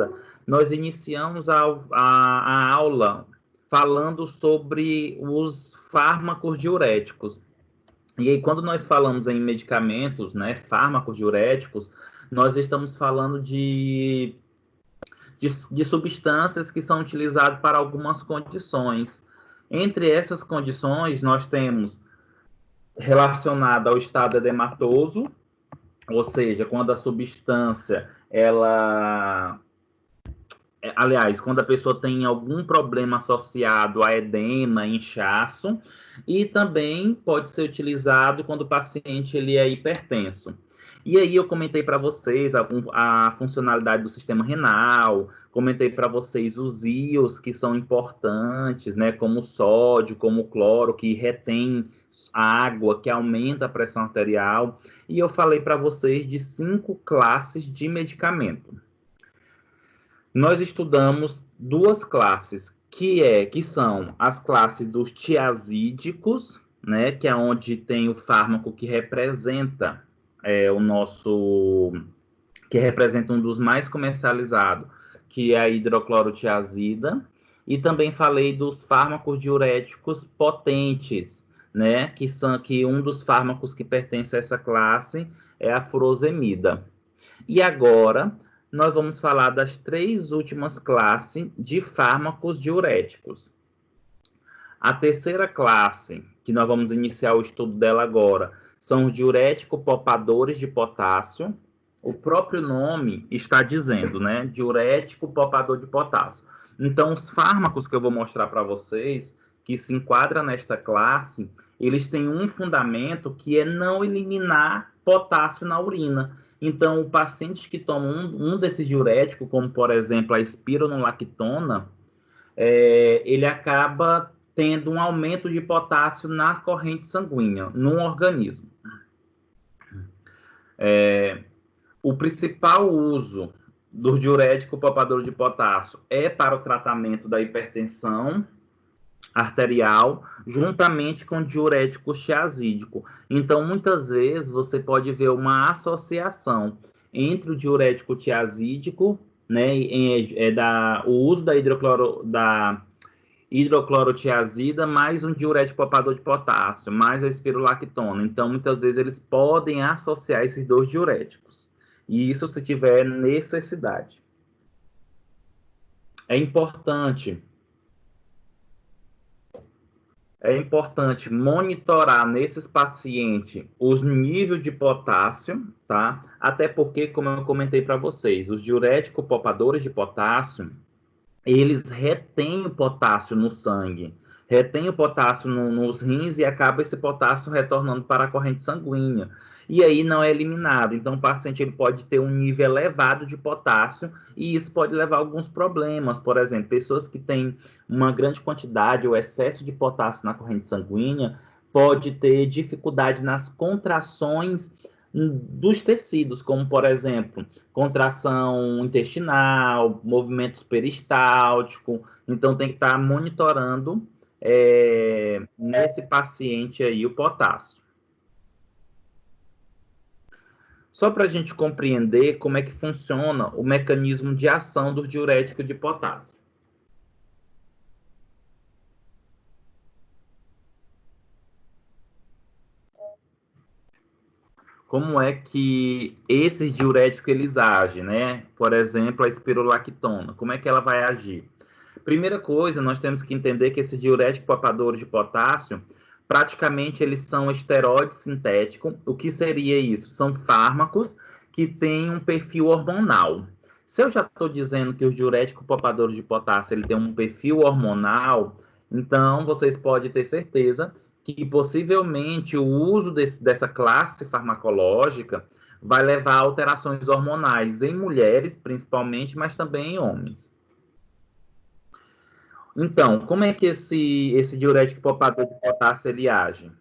passada, nós iniciamos a aula falando sobre os fármacos diuréticos. E aí, quando nós falamos em medicamentos, né, fármacos diuréticos, nós estamos falando de substâncias que são utilizadas para algumas condições. Entre essas condições, nós temos relacionada ao estado edematoso, ou seja, quando a substância, aliás, quando a pessoa tem algum problema associado a edema, inchaço, e também pode ser utilizado quando o paciente ele é hipertenso. E aí eu comentei para vocês a funcionalidade do sistema renal, comentei para vocês os íons que são importantes, né, como o sódio, como o cloro, que retém a água, que aumenta a pressão arterial. E eu falei para vocês de 5 classes de medicamento. Nós estudamos 2 classes, que são as classes dos tiazídicos, né, que é onde tem o fármaco que representa que representa um dos mais comercializados, que é a hidroclorotiazida, e também falei dos fármacos diuréticos potentes, né, que um dos fármacos que pertence a essa classe é a furosemida. E agora nós vamos falar das 3 últimas classes de fármacos diuréticos. A terceira classe, que nós vamos iniciar o estudo dela agora, são os diuréticos poupadores de potássio. O próprio nome está dizendo, né? Diurético poupador de potássio. Então, os fármacos que eu vou mostrar para vocês, que se enquadram nesta classe, eles têm um fundamento que é não eliminar potássio na urina. Então, o paciente que toma um desses diuréticos, como por exemplo a espironolactona, ele acaba tendo um aumento de potássio na corrente sanguínea, no organismo. O principal uso do diurético poupador de potássio é para o tratamento da hipertensão arterial, juntamente com diurético tiazídico. Então, muitas vezes, você pode ver uma associação entre o diurético tiazídico, né, o uso da hidroclorotiazida, mais um diurético poupador de potássio, mais a espirulactona. Então, muitas vezes, eles podem associar esses 2 diuréticos. E isso se tiver necessidade. É importante monitorar nesses pacientes os níveis de potássio, tá? Até porque, como eu comentei para vocês, os diuréticos poupadores de potássio, eles retêm o potássio no sangue, retêm o potássio nos rins e acaba esse potássio retornando para a corrente sanguínea. E aí não é eliminado. Então, o paciente ele pode ter um nível elevado de potássio e isso pode levar a alguns problemas. Por exemplo, pessoas que têm uma grande quantidade ou excesso de potássio na corrente sanguínea pode ter dificuldade nas contrações dos tecidos, como, por exemplo, contração intestinal, movimentos peristálticos. Então, tem que estar monitorando nesse paciente aí o potássio. Só para a gente compreender como é que funciona o mecanismo de ação do diurético de potássio. Como é que esses diuréticos eles agem, né? Por exemplo, a espirulactona, como é que ela vai agir? Primeira coisa, nós temos que entender que esses diuréticos poupadores de potássio, praticamente eles são esteroides sintéticos. O que seria isso? São fármacos que têm um perfil hormonal. Se eu já estou dizendo que os diuréticos poupadores de potássio ele tem um perfil hormonal, então vocês podem ter certeza que possivelmente o uso dessa classe farmacológica vai levar a alterações hormonais em mulheres, principalmente, mas também em homens. Então, como é que esse diurético poupador de potássio ele age?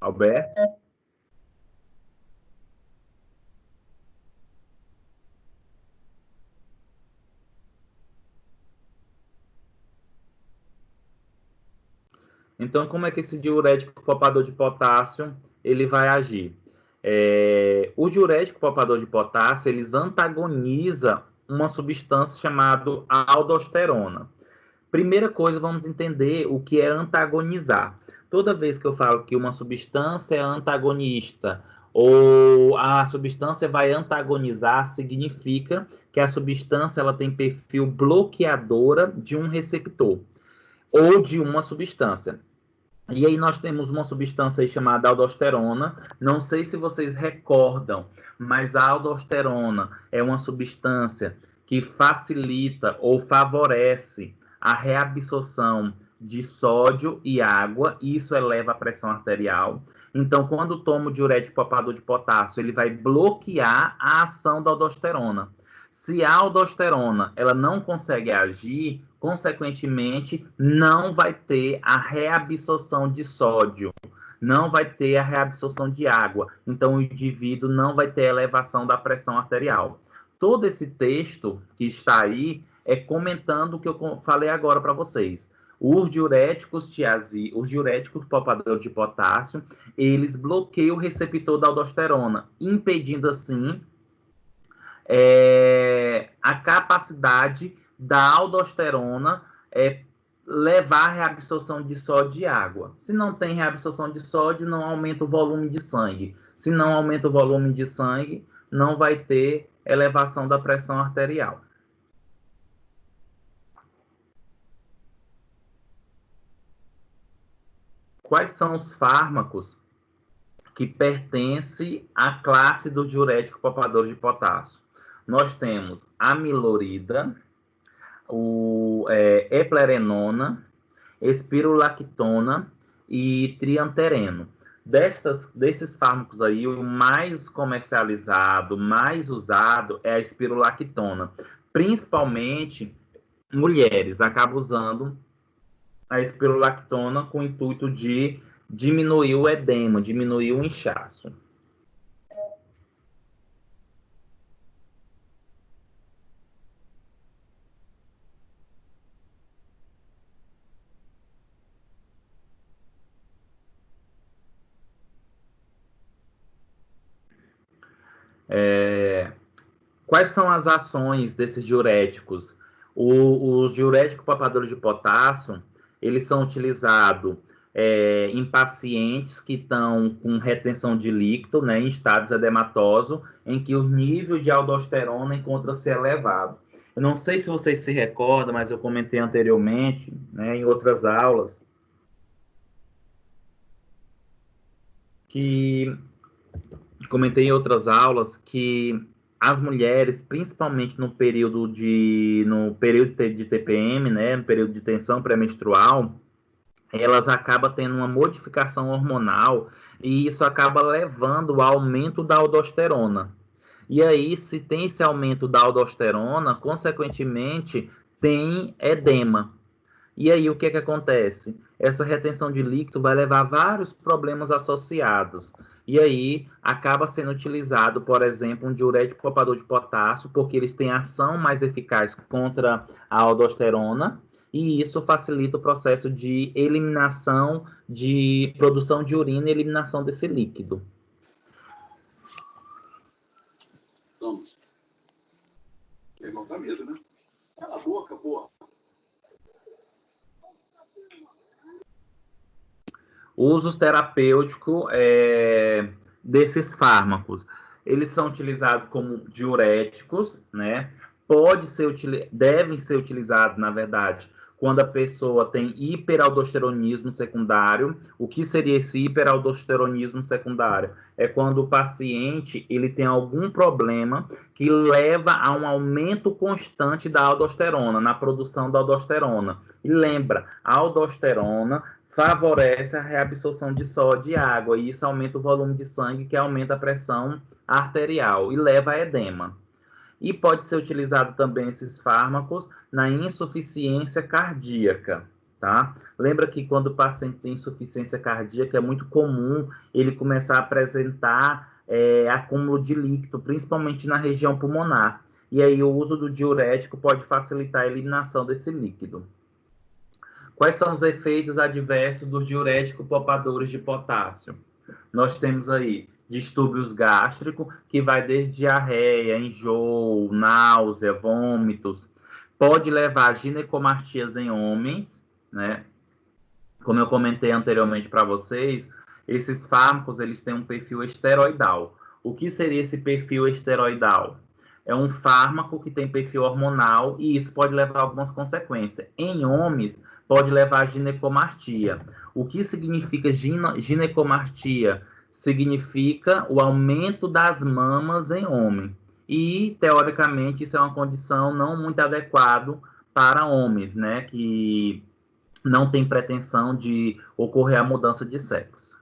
Alberto? Então, como é que esse diurético poupador de potássio ele vai agir? O diurético poupador de potássio, eles antagoniza uma substância chamada aldosterona. Primeira coisa, vamos entender o que é antagonizar. Toda vez que eu falo que uma substância é antagonista ou a substância vai antagonizar, significa que a substância ela tem perfil bloqueadora de um receptor ou de uma substância. E aí nós temos uma substância aí chamada aldosterona. Não sei se vocês recordam, mas a aldosterona é uma substância que facilita ou favorece a reabsorção de sódio e água, e isso eleva a pressão arterial. Então, quando toma o diurético poupador de potássio, ele vai bloquear a ação da aldosterona. Se a aldosterona ela não consegue agir, consequentemente, não vai ter a reabsorção de sódio, não vai ter a reabsorção de água. Então, o indivíduo não vai ter elevação da pressão arterial. Todo esse texto que está aí é comentando o que eu falei agora para vocês. Os diuréticos os diuréticos poupadores de potássio, eles bloqueiam o receptor da aldosterona, impedindo assim a capacidade da aldosterona levar a reabsorção de sódio e água. Se não tem reabsorção de sódio, não aumenta o volume de sangue. Se não aumenta o volume de sangue, não vai ter elevação da pressão arterial. Quais são os fármacos que pertencem à classe do diurético poupador de potássio? Nós temos a milorida, eplerenona, espirulactona e triantereno. Desses fármacos aí, o mais comercializado, mais usado é a espirulactona. Principalmente mulheres acabam usando a espirulactona com o intuito de diminuir o edema, diminuir o inchaço. Quais são as ações desses diuréticos? Os diuréticos poupadores de potássio, eles são utilizados em pacientes que estão com retenção de líquido, né, em estados edematosos, em que o nível de aldosterona encontra-se elevado. Eu não sei se vocês se recordam, mas eu comentei anteriormente, né, em outras aulas, que as mulheres, principalmente no período de TPM, né, no período de tensão pré-menstrual, elas acabam tendo uma modificação hormonal e isso acaba levando ao aumento da aldosterona. E aí, se tem esse aumento da aldosterona, consequentemente, tem edema. E aí, o que é que acontece? Essa retenção de líquido vai levar a vários problemas associados. E aí, acaba sendo utilizado, por exemplo, um diurético poupador de potássio, porque eles têm ação mais eficaz contra a aldosterona, e isso facilita o processo de eliminação, de produção de urina e eliminação desse líquido. Vamos. Irmão, dá medo, né? Cala a boca, porra. Usos terapêuticos desses fármacos. Eles são utilizados como diuréticos, né? Devem ser utilizados, na verdade, quando a pessoa tem hiperaldosteronismo secundário. O que seria esse hiperaldosteronismo secundário? É quando o paciente ele tem algum problema que leva a um aumento constante da aldosterona, na produção da aldosterona. E lembra, a aldosterona favorece a reabsorção de sódio e água, e isso aumenta o volume de sangue, que aumenta a pressão arterial e leva a edema. E pode ser utilizado também esses fármacos na insuficiência cardíaca, tá? Lembra que quando o paciente tem insuficiência cardíaca, é muito comum ele começar a apresentar acúmulo de líquido, principalmente na região pulmonar. E aí o uso do diurético pode facilitar a eliminação desse líquido. Quais são os efeitos adversos dos diuréticos poupadores de potássio? Nós temos aí distúrbios gástricos, que vai desde diarreia, enjoo, náusea, vômitos. Pode levar a ginecomastias em homens, né? Como eu comentei anteriormente para vocês, esses fármacos eles têm um perfil esteroidal. O que seria esse perfil esteroidal? É um fármaco que tem perfil hormonal e isso pode levar a algumas consequências. Em homens, pode levar a ginecomastia. O que significa ginecomastia? Significa o aumento das mamas em homem. E, teoricamente, isso é uma condição não muito adequada para homens, né? Que não tem pretensão de ocorrer a mudança de sexo.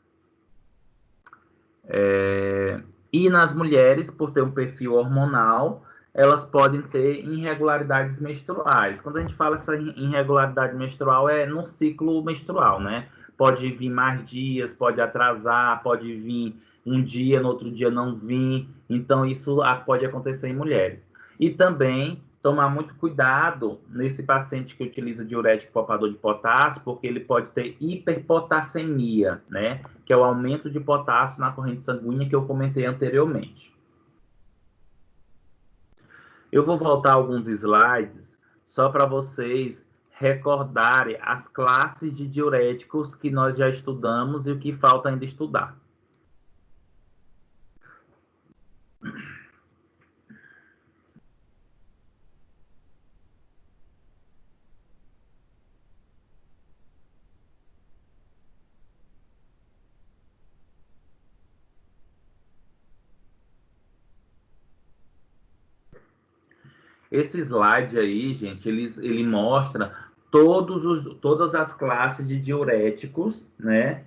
E nas mulheres, por ter um perfil hormonal, elas podem ter irregularidades menstruais. Quando a gente fala essa irregularidade menstrual, é no ciclo menstrual, né? Pode vir mais dias, pode atrasar, pode vir um dia, no outro dia não vir. Então, isso pode acontecer em mulheres. E também tomar muito cuidado nesse paciente que utiliza diurético poupador de potássio, porque ele pode ter hiperpotassemia, né? Que é o aumento de potássio na corrente sanguínea que eu comentei anteriormente. Eu vou voltar alguns slides só para vocês recordarem as classes de diuréticos que nós já estudamos e o que falta ainda estudar. Esse slide aí, gente, ele mostra todas as classes de diuréticos, né,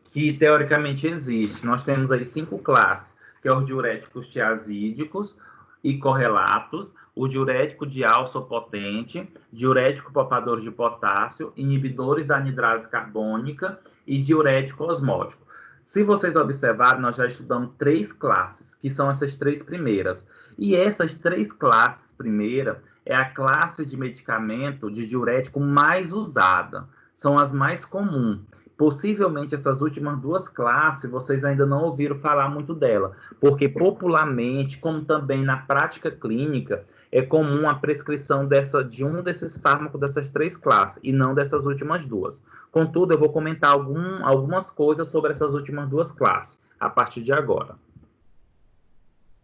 que teoricamente existe. Nós temos aí 5 classes, que é os diuréticos tiazídicos e correlatos, o diurético de alça potente, diurético poupador de potássio, inibidores da anidrase carbônica e diurético osmótico. Se vocês observarem, nós já estudamos 3 classes, que são essas 3 primeiras. E essas 3 classes primeira é a classe de medicamento de diurético mais usada. São as mais comuns. Possivelmente essas últimas 2 classes vocês ainda não ouviram falar muito dela, porque popularmente, como também na prática clínica, é comum a prescrição de um desses fármacos dessas 3 classes e não dessas últimas 2. Contudo, eu vou comentar algumas coisas sobre essas últimas 2 classes a partir de agora.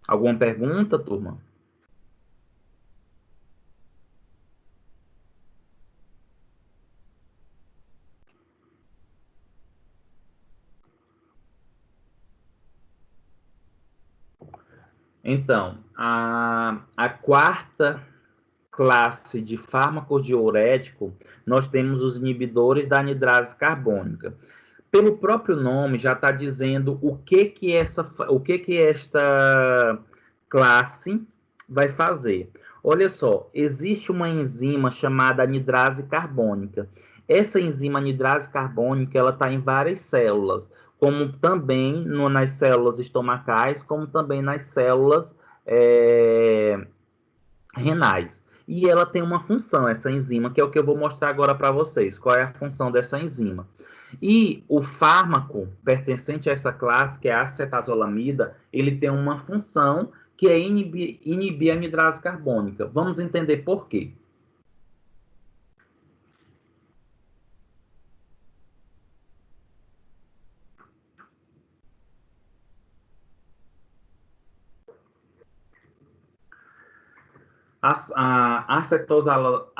Alguma pergunta, turma? Então, a quarta classe de fármaco diurético, nós temos os inibidores da anidrase carbônica. Pelo próprio nome, já está dizendo o que esta classe vai fazer. Olha só, existe uma enzima chamada anidrase carbônica. Essa enzima anidrase carbônica, ela está em várias células, como também nas células estomacais, como também nas células renais. E ela tem uma função, essa enzima, que é o que eu vou mostrar agora para vocês. Qual é a função dessa enzima? E o fármaco pertencente a essa classe, que é a acetazolamida, ele tem uma função que é inibir a anidrase carbônica. Vamos entender por quê. A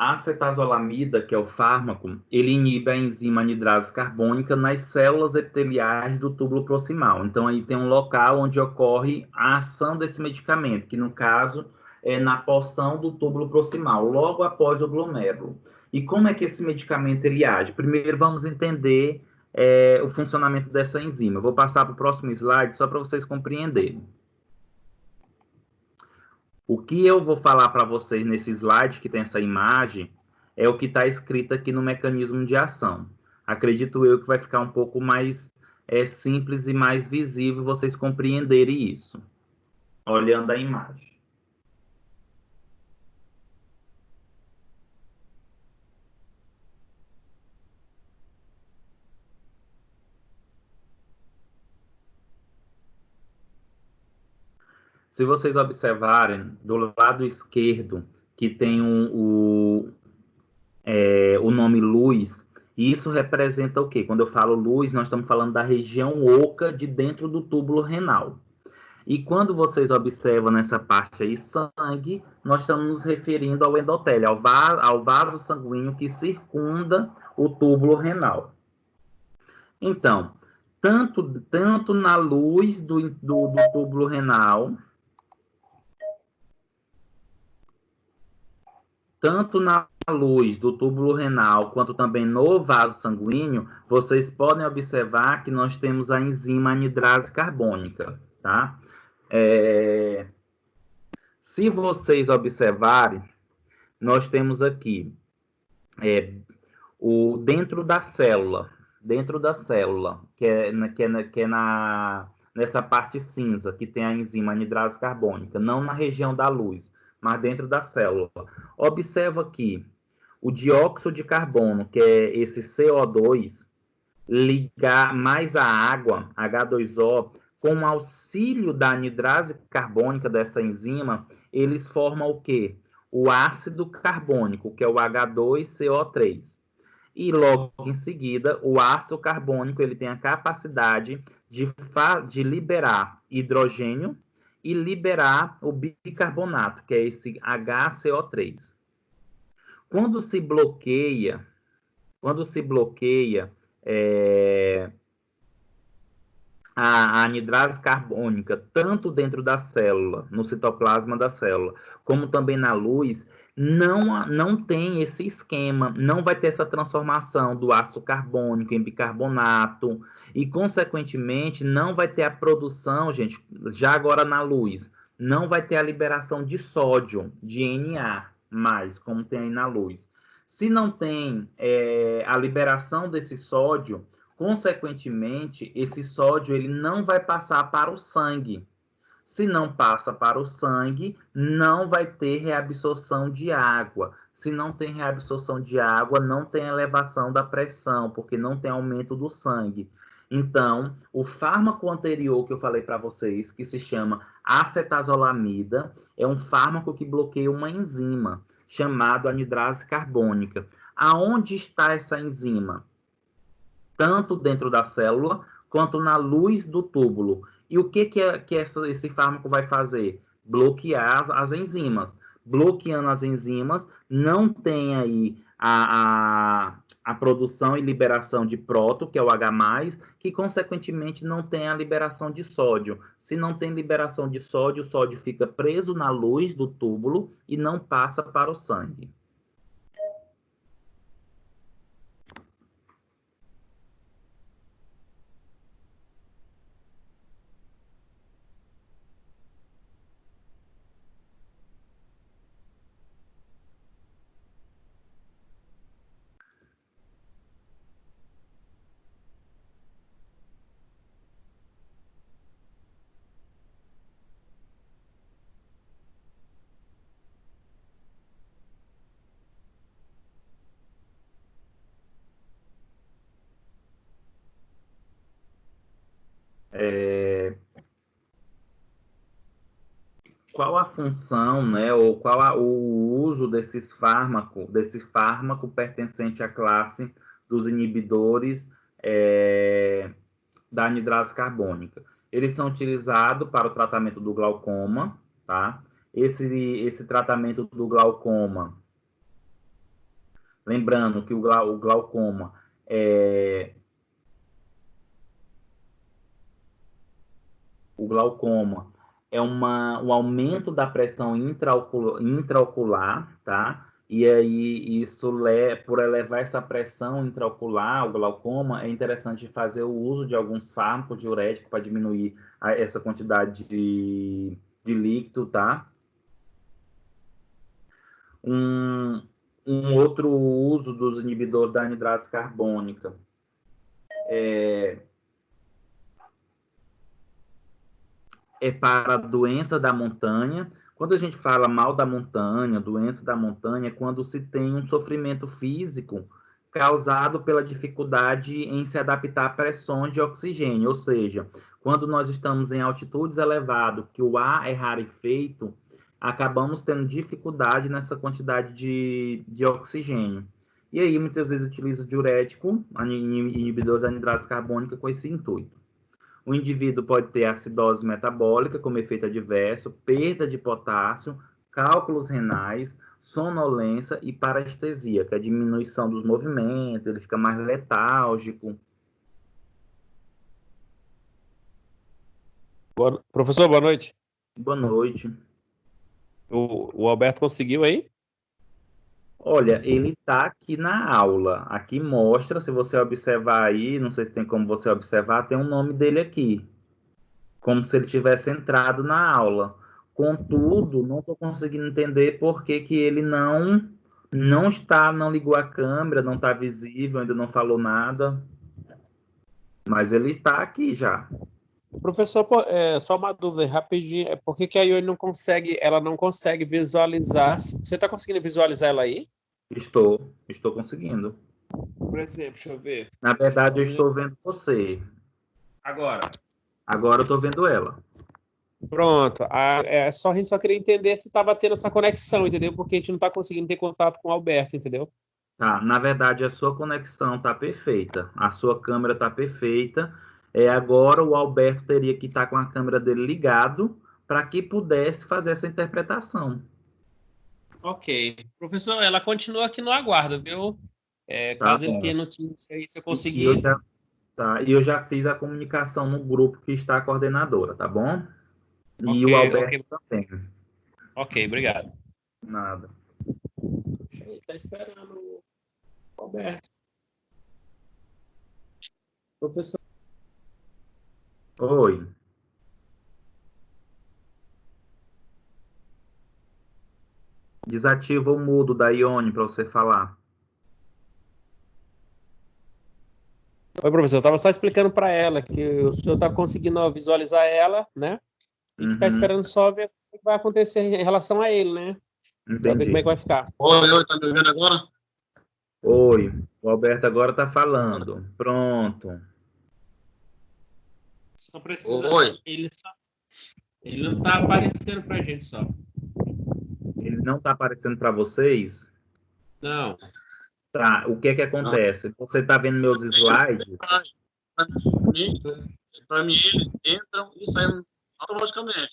acetazolamida, que é o fármaco, ele inibe a enzima anidrase carbônica nas células epiteliais do túbulo proximal. Então, aí tem um local onde ocorre a ação desse medicamento, que no caso é na porção do túbulo proximal, logo após o glomérulo. E como é que esse medicamento ele age? Primeiro, vamos entender o funcionamento dessa enzima. Eu vou passar para o próximo slide só para vocês compreenderem. O que eu vou falar para vocês nesse slide que tem essa imagem é o que está escrito aqui no mecanismo de ação. Acredito eu que vai ficar um pouco mais simples e mais visível vocês compreenderem isso, olhando a imagem. Se vocês observarem, do lado esquerdo, que tem o nome luz, isso representa o quê? Quando eu falo luz, nós estamos falando da região oca de dentro do túbulo renal. E quando vocês observam nessa parte aí, sangue, nós estamos nos referindo ao endotélio, ao vaso sanguíneo que circunda o túbulo renal. Então, tanto na luz do túbulo renal, tanto na luz do túbulo renal, quanto também no vaso sanguíneo, vocês podem observar que nós temos a enzima anidrase carbônica, tá? Se vocês observarem, nós temos aqui dentro da célula, nessa parte cinza, que tem a enzima anidrase carbônica, não na região da luz, mas dentro da célula. Observa que o dióxido de carbono, que é esse CO2, ligar mais a água, H2O, com o auxílio da anidrase carbônica dessa enzima, eles formam o quê? O ácido carbônico, que é o H2CO3. E logo em seguida, o ácido carbônico ele tem a capacidade de liberar hidrogênio e liberar o bicarbonato, que é esse HCO3. Quando se bloqueia a anidrase carbônica, tanto dentro da célula, no citoplasma da célula, como também na luz, não tem esse esquema, não vai ter essa transformação do ácido carbônico em bicarbonato, e, consequentemente, não vai ter a produção, gente, já agora na luz, não vai ter a liberação de sódio, de Na+, como tem aí na luz. Se não tem a liberação desse sódio, consequentemente, esse sódio ele não vai passar para o sangue. Se não passa para o sangue, não vai ter reabsorção de água. Se não tem reabsorção de água, não tem elevação da pressão, porque não tem aumento do sangue. Então, o fármaco anterior que eu falei para vocês, que se chama acetazolamida, é um fármaco que bloqueia uma enzima chamada anidrase carbônica. Aonde está essa enzima? Tanto dentro da célula, quanto na luz do túbulo. E o que esse fármaco vai fazer? Bloquear as enzimas. Bloqueando as enzimas, não tem aí a produção e liberação de próton, que é o H+, que, consequentemente, não tem a liberação de sódio. Se não tem liberação de sódio, o sódio fica preso na luz do túbulo e não passa para o sangue. Qual a função, né, ou o uso desse fármaco pertencente à classe dos inibidores da anidrase carbônica? Eles são utilizados para o tratamento do glaucoma, tá? Esse tratamento do glaucoma, lembrando que o glaucoma é um aumento da pressão intraocular, tá? E aí, por elevar essa pressão intraocular, o glaucoma, é interessante fazer o uso de alguns fármacos diuréticos para diminuir essa quantidade de líquido, tá? Um outro uso dos inibidores da anidrase carbônica é para a doença da montanha. Quando a gente fala mal da montanha, doença da montanha, é quando se tem um sofrimento físico causado pela dificuldade em se adaptar a pressões de oxigênio, ou seja, Quando nós estamos em altitudes elevadas, que o ar é rarefeito, acabamos tendo dificuldade nessa quantidade de oxigênio. E aí, muitas vezes, utiliza o diurético, inibidor da anidrase carbônica, com esse intuito. O indivíduo pode ter acidose metabólica como efeito adverso, perda de potássio, cálculos renais, sonolência e parestesia, que é a diminuição dos movimentos, ele fica mais letárgico. Professor, boa noite. Boa noite. O Alberto conseguiu aí? Olha, ele está aqui na aula. Aqui mostra, se você observar aí, não sei se tem como você observar, tem um nome dele aqui, como se ele tivesse entrado na aula. Contudo, não estou conseguindo entender por que que ele não ligou a câmera, não está visível, ainda não falou nada. Mas ele está aqui já. Professor, só uma dúvida rapidinho. Por que que a Ione ela não consegue visualizar? Você está conseguindo visualizar ela aí? Estou conseguindo. Por exemplo, deixa eu ver. Na verdade, eu estou vendo você. Agora. Agora eu estou vendo ela. Pronto. A gente só queria entender se estava tendo essa conexão, entendeu? Porque a gente não está conseguindo ter contato com o Alberto, entendeu? Tá, na verdade, a sua conexão está perfeita. A sua câmera está perfeita. Agora o Alberto teria que estar com a câmera dele ligado para que pudesse fazer essa interpretação. Ok. Professor, ela continua aqui no aguardo, viu? Tá Caso ele bom. tenha notícia aí, se eu E conseguir. eu já fiz a comunicação no grupo que está a coordenadora, tá bom? E o Ok, Alberto também. ok, obrigado. Nada. Está esperando o Alberto. Professor. Oi. Desativa o mudo da Ione para você falar. Oi, professor, eu estava só explicando para ela que o senhor está conseguindo visualizar ela, né? E que está esperando só ver o que vai acontecer em relação a ele, né? Para ver como é Entendi. que vai ficar. Oi, tá me ouvindo agora? Oi. O Alberto agora está falando. Pronto. Só precisa. Oi. Ele não está aparecendo para a gente só. Ele não está aparecendo para vocês? Não. Tá. O que que acontece? Você está vendo meus slides? Para mim, eles entram e saem automaticamente.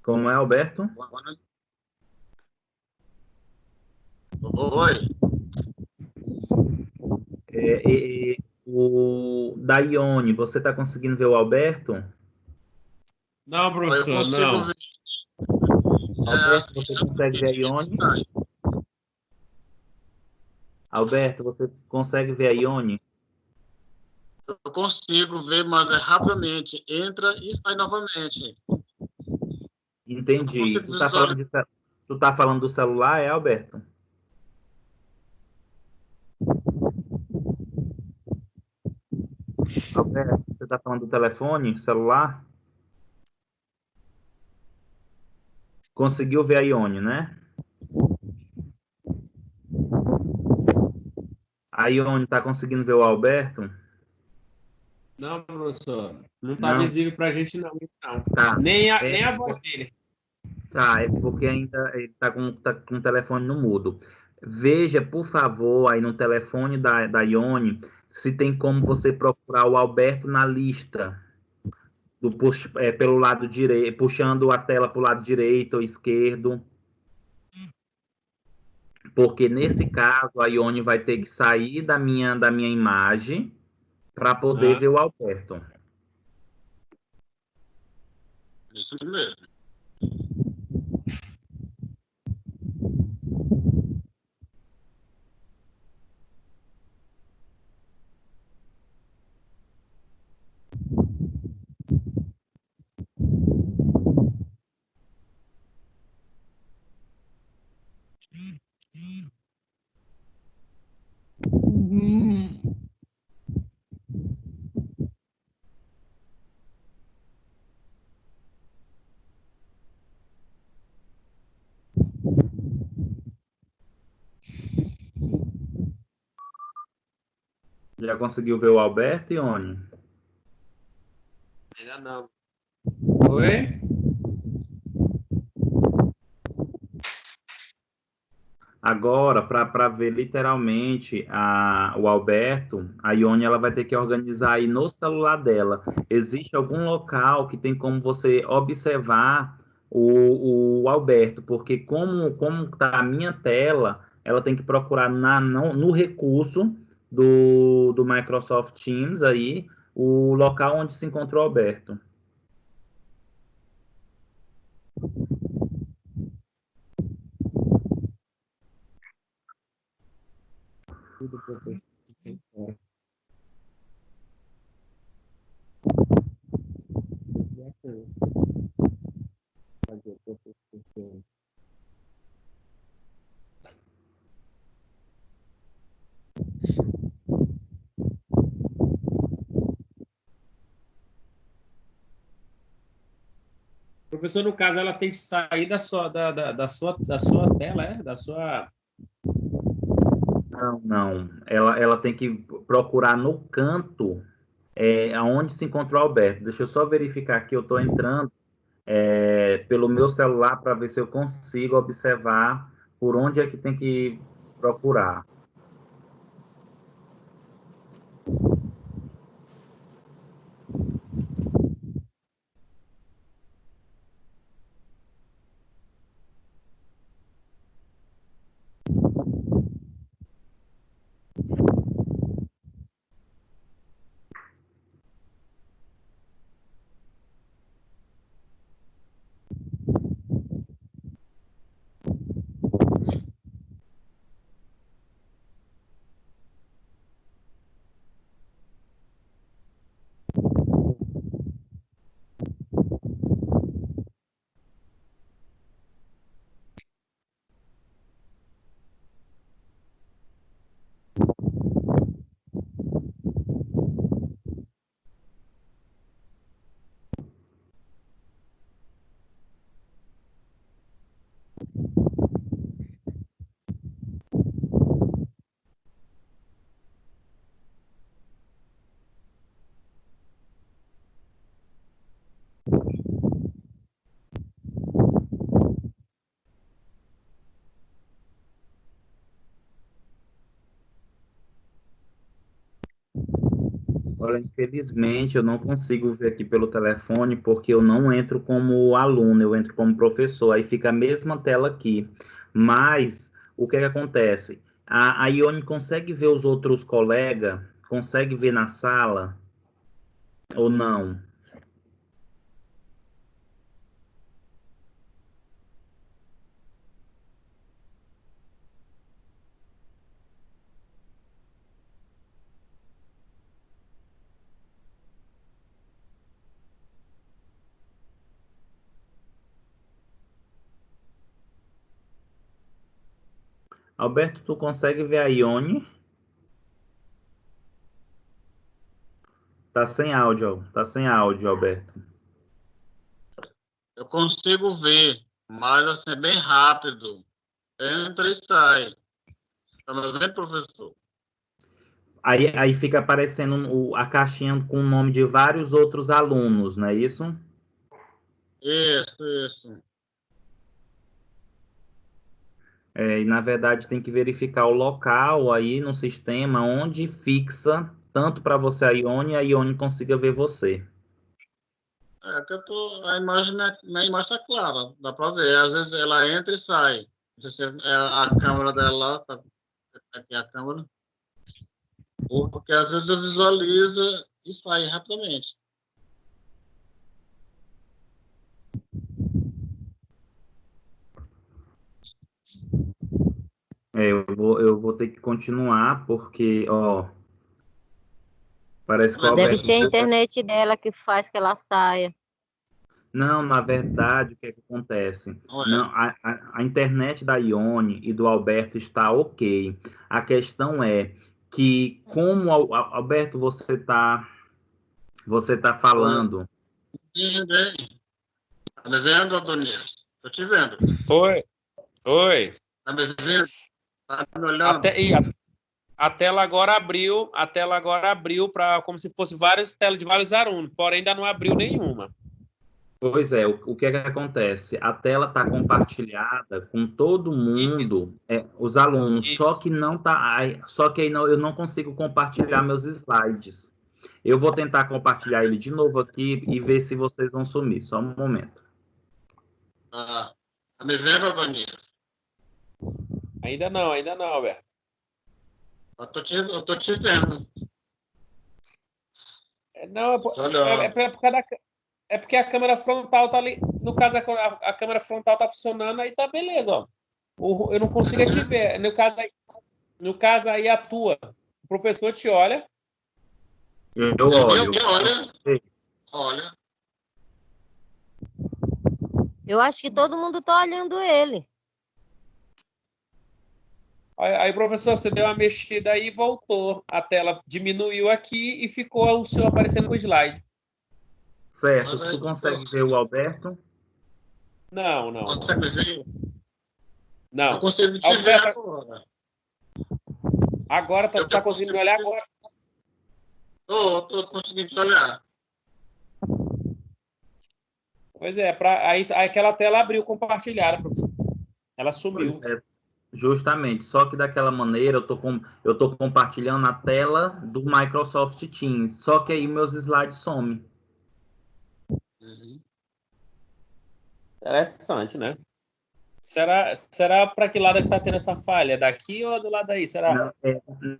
Como é, Alberto? Oi. O da Ione, você está conseguindo ver o Alberto? Não, Eu professor, consigo não. ver. Alberto, você consegue ver a Ione? Alberto, você consegue ver a Ione? Eu consigo ver, mas é rapidamente. Entra e sai novamente. Entendi. Eu consigo Tu tá falando do celular, é, Alberto? Alberto, você tá falando do telefone, celular? Conseguiu ver a Ione, né? A Ione tá conseguindo ver o Alberto? Não, professor. Não está Não? visível para a gente, não. Tá. Nem a voz dele. Tá, é porque ainda ele tá com o telefone no mudo. Veja, por favor, aí no telefone da Ione, se tem como você procurar o Alberto na lista, pelo lado direito, puxando a tela para o lado direito ou esquerdo. Porque nesse caso, a Ione vai ter que sair da minha imagem para poder ver o Alberto. Isso mesmo. Já conseguiu ver o Alberto, Ione? Já não. Oi? Agora, para ver literalmente o Alberto, a Ione ela vai ter que organizar aí no celular dela. Existe algum local que tem como você observar o Alberto? Porque como tá a minha tela, ela tem que procurar no recurso do Microsoft Teams aí, o local onde se encontra o Alberto. Tudo, professor. Professor, no caso, ela tem que sair da sua tela, da sua. Não, não. Ela tem que procurar no canto aonde se encontra o Alberto. Deixa eu só verificar aqui, eu estou entrando pelo meu celular para ver se eu consigo observar por onde é que tem que procurar. Olha, infelizmente eu não consigo ver aqui pelo telefone porque eu não entro como aluno, eu entro como professor. Aí fica a mesma tela aqui. Mas o que é que acontece? A Ione consegue ver os outros colegas? Consegue ver na sala ou não? Alberto, tu consegue ver a Ione? Tá sem áudio, Alberto. Eu consigo ver, mas assim, é bem rápido. Entra e sai. Tá me vendo, professor? Aí fica aparecendo a caixinha com o nome de vários outros alunos, não é isso? Isso. E na verdade tem que verificar o local aí no sistema onde fixa tanto para você a Ione consiga ver você. É que eu tô. A imagem na imagem tá clara, dá para ver. Às vezes ela entra e sai. Não sei se é a câmera dela, tá aqui a câmera. Porque às vezes eu visualizo e sai rapidamente. Eu vou ter que continuar porque, ó, parece que o Deve Alberto. ser a internet dela que faz que ela saia. Não, na verdade, o que é que acontece? Não é. Não, a internet da Ione e do Alberto está ok. A questão é que, como, Alberto, você tá falando. Ninguém. Tá me vendo, Adonis? Tô te vendo. Oi. Tá me vendo? Tá me olhando? Até, A tela agora abriu para como se fosse várias telas de vários alunos, porém ainda não abriu nenhuma. Pois é, o que é que acontece? A tela está compartilhada com todo mundo, os alunos, Isso. só que não tá, só que aí eu não consigo compartilhar meus slides. Eu vou tentar compartilhar ele de novo aqui e ver se vocês vão sumir. Só um momento. Tá me vendo, Adonis? Ainda não, Alberto. Eu tô te vendo. Não, Olha. é porque a câmera frontal tá ali. No caso, a câmera frontal tá funcionando, aí tá beleza, ó. Eu não consigo te ver. No caso aí, a tua. O professor te olha. Eu olho. Olha. Eu acho que todo mundo tá olhando ele. Aí, professor, você deu uma mexida aí e voltou. A tela diminuiu aqui e ficou o seu aparecendo com o slide. Certo. Tu consegue ver o Alberto? Não. Consegue ver? Não. Eu consigo te ver agora. Agora tá conseguindo me olhar agora? Tô conseguindo te olhar. Pois é, aí aquela tela abriu compartilhada, professor. Ela sumiu. Justamente, só que daquela maneira eu tô compartilhando a tela do Microsoft Teams, só que aí meus slides somem. Interessante, né? Será para que lado que tá tendo essa falha? Daqui ou do lado aí? Será?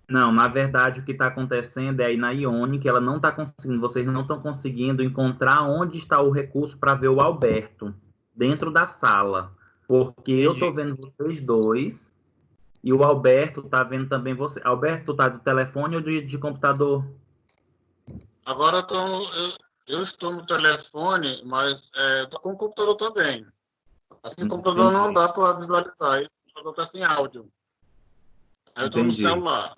Não, na verdade o que está acontecendo é aí na Ione que ela não está conseguindo, vocês não estão conseguindo encontrar onde está o recurso para ver o Alberto dentro da sala, porque eu estou vendo vocês dois e o Alberto está vendo também você. Alberto, tá do telefone ou de computador? Agora eu estou no telefone, mas estou com o computador também. Assim, o computador não dá para visualizar, o computador está sem áudio. Aí eu estou no celular.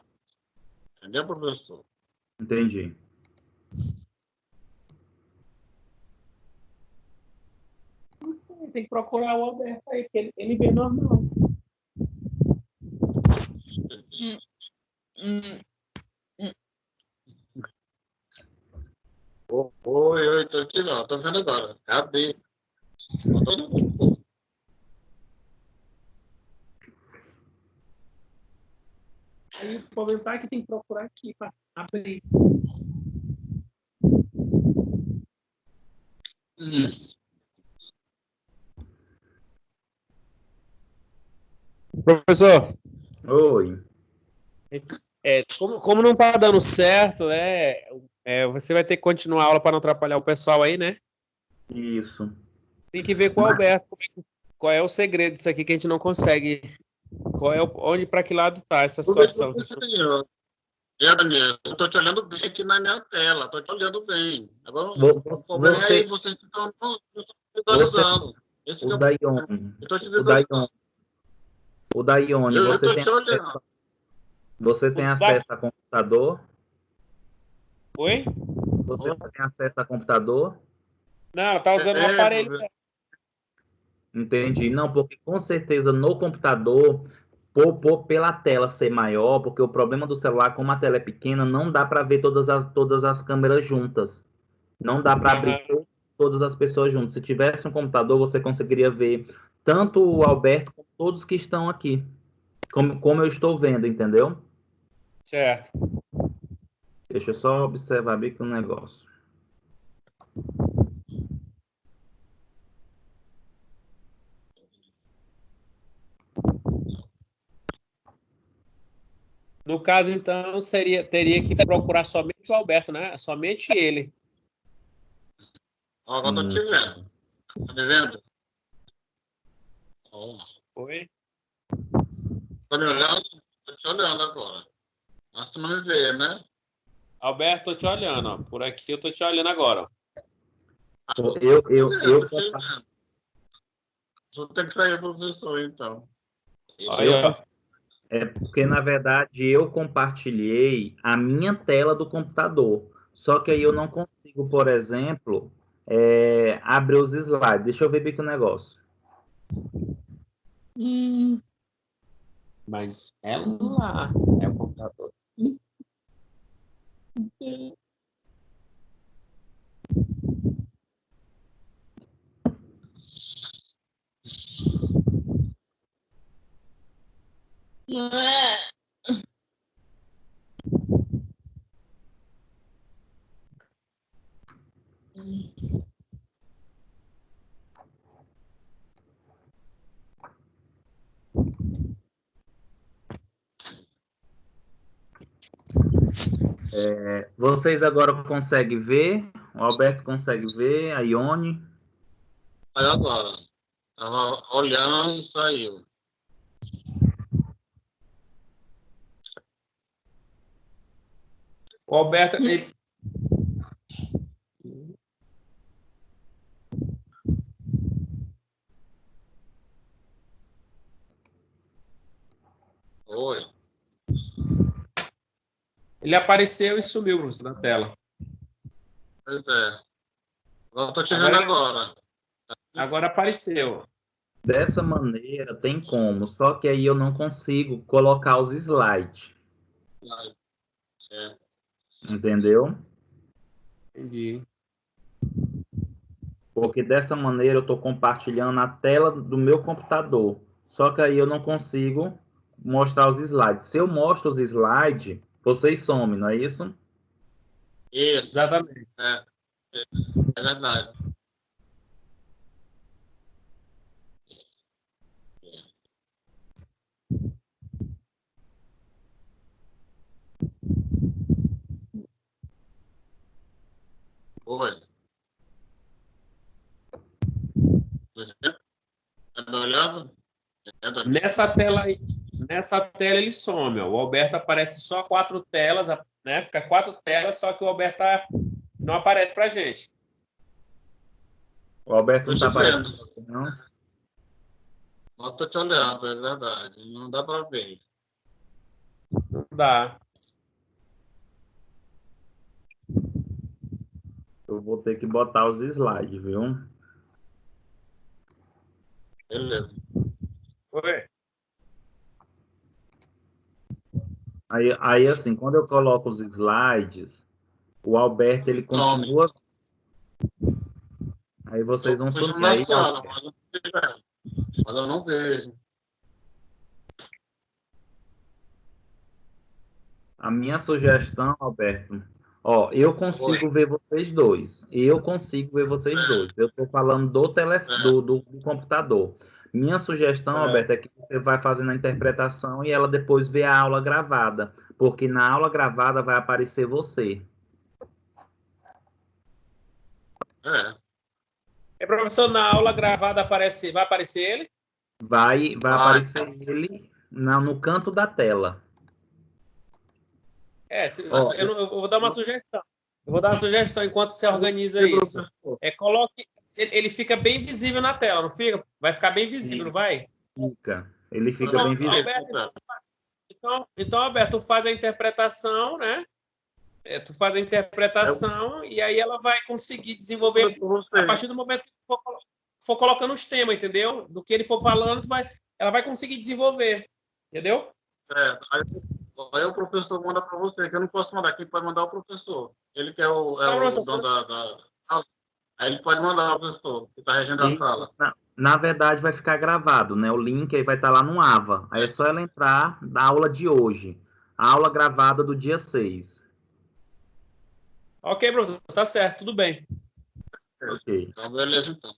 Entendeu, professor? Entendi. Tem que procurar o Alberto aí, porque ele vê normal. Oi, tô aqui não, tô vendo agora. Cadê? Aí o comentário é que tem que procurar aqui para abrir. Professor. Oi. Como não está dando certo, você vai ter que continuar a aula para não atrapalhar o pessoal aí, né? Isso. Tem que ver com o Alberto qual é o segredo disso aqui que a gente não consegue. Para que lado está essa situação? Eu estou te olhando bem aqui na minha tela, estou te olhando bem. Agora, o problema é aí vocês estão visualizando. O da Ione, você tem acesso a computador? Oi? Você tem acesso a computador? Não, ela está usando um aparelho. Entendi. Não, porque com certeza no computador, pela tela ser maior, porque o problema do celular, como a tela é pequena, não dá para ver todas as câmeras juntas. Não dá para abrir todas as pessoas juntas. Se tivesse um computador, você conseguiria ver tanto o Alberto como todos que estão aqui. Como eu estou vendo, entendeu? Certo. Deixa eu só observar bem aqui um negócio. No caso, então, teria que procurar somente o Alberto, né? Somente ele. Agora estou te vendo. Tá me vendo? Oi? Tá me olhando? Tô te olhando agora. Mas tu não me vê, né? Alberto, tô te olhando, ó. Por aqui eu tô te olhando agora. Vou ter que sair, professor, então. Aí, ó. É porque, na verdade, eu compartilhei a minha tela do computador. Só que aí eu não consigo, por exemplo, abrir os slides. Deixa eu ver bem que o negócio. Mas é lá. É o computador. Vocês agora conseguem ver? O Alberto consegue ver? A Ione? Saiu agora. Tava olhando e saiu. O Alberto, Oi. ele apareceu e sumiu, professor, na tela. Pois é. Eu tô te vendo agora. Agora apareceu. Dessa maneira tem como, só que aí eu não consigo colocar os slides. É. Entendeu? Entendi. Porque dessa maneira eu estou compartilhando a tela do meu computador. Só que aí eu não consigo mostrar os slides. Se eu mostro os slides, vocês somem, não é isso? Isso. Exatamente. É verdade. Oi. Tá me olhando? Nessa tela ele some. Ó. O Alberto aparece só 4 telas, né? Fica 4 telas, só que o Alberto não aparece pra gente. O Alberto não está Tô te vendo. aparecendo, não? Eu tô te olhando, é verdade. Não dá pra ver. Não dá. Eu vou ter que botar os slides, viu? Beleza. Oi. Aí, assim, quando eu coloco os slides, o Alberto, ele continua... Aí vocês vão sumir. Aí, Mas eu não vejo. a minha sugestão, Alberto, ó, eu consigo ver vocês dois. Eu consigo ver vocês dois. Eu estou falando do telefone, do computador. Minha sugestão, Alberto, é que você vai fazendo a interpretação e ela depois vê a aula gravada. Porque na aula gravada vai aparecer você. Professor, na aula gravada vai aparecer ele? Vai aparecer ele no canto da tela. Eu vou dar uma sugestão. Eu vou dar uma sugestão enquanto você organiza isso. Coloque. Ele fica bem visível na tela, não fica? Vai ficar bem visível, não vai? Fica. Ele fica bem visível. Então, Alberto, tu faz a interpretação, né? Tu faz a interpretação e aí ela vai conseguir desenvolver a partir do momento que for colocando os temas, entendeu? Do que ele for falando, ela vai conseguir desenvolver, entendeu? Aí o professor manda para você, que eu não posso mandar, quem pode mandar é o professor. Ele que é o dono da... Aí ele pode mandar o professor, que está regendo a sala. Na verdade, vai ficar gravado, né? O link aí vai estar lá no AVA. Aí é só ela entrar da aula de hoje. A aula gravada do dia 6. Ok, professor, tá certo, tudo bem. Ok. Então, beleza, então.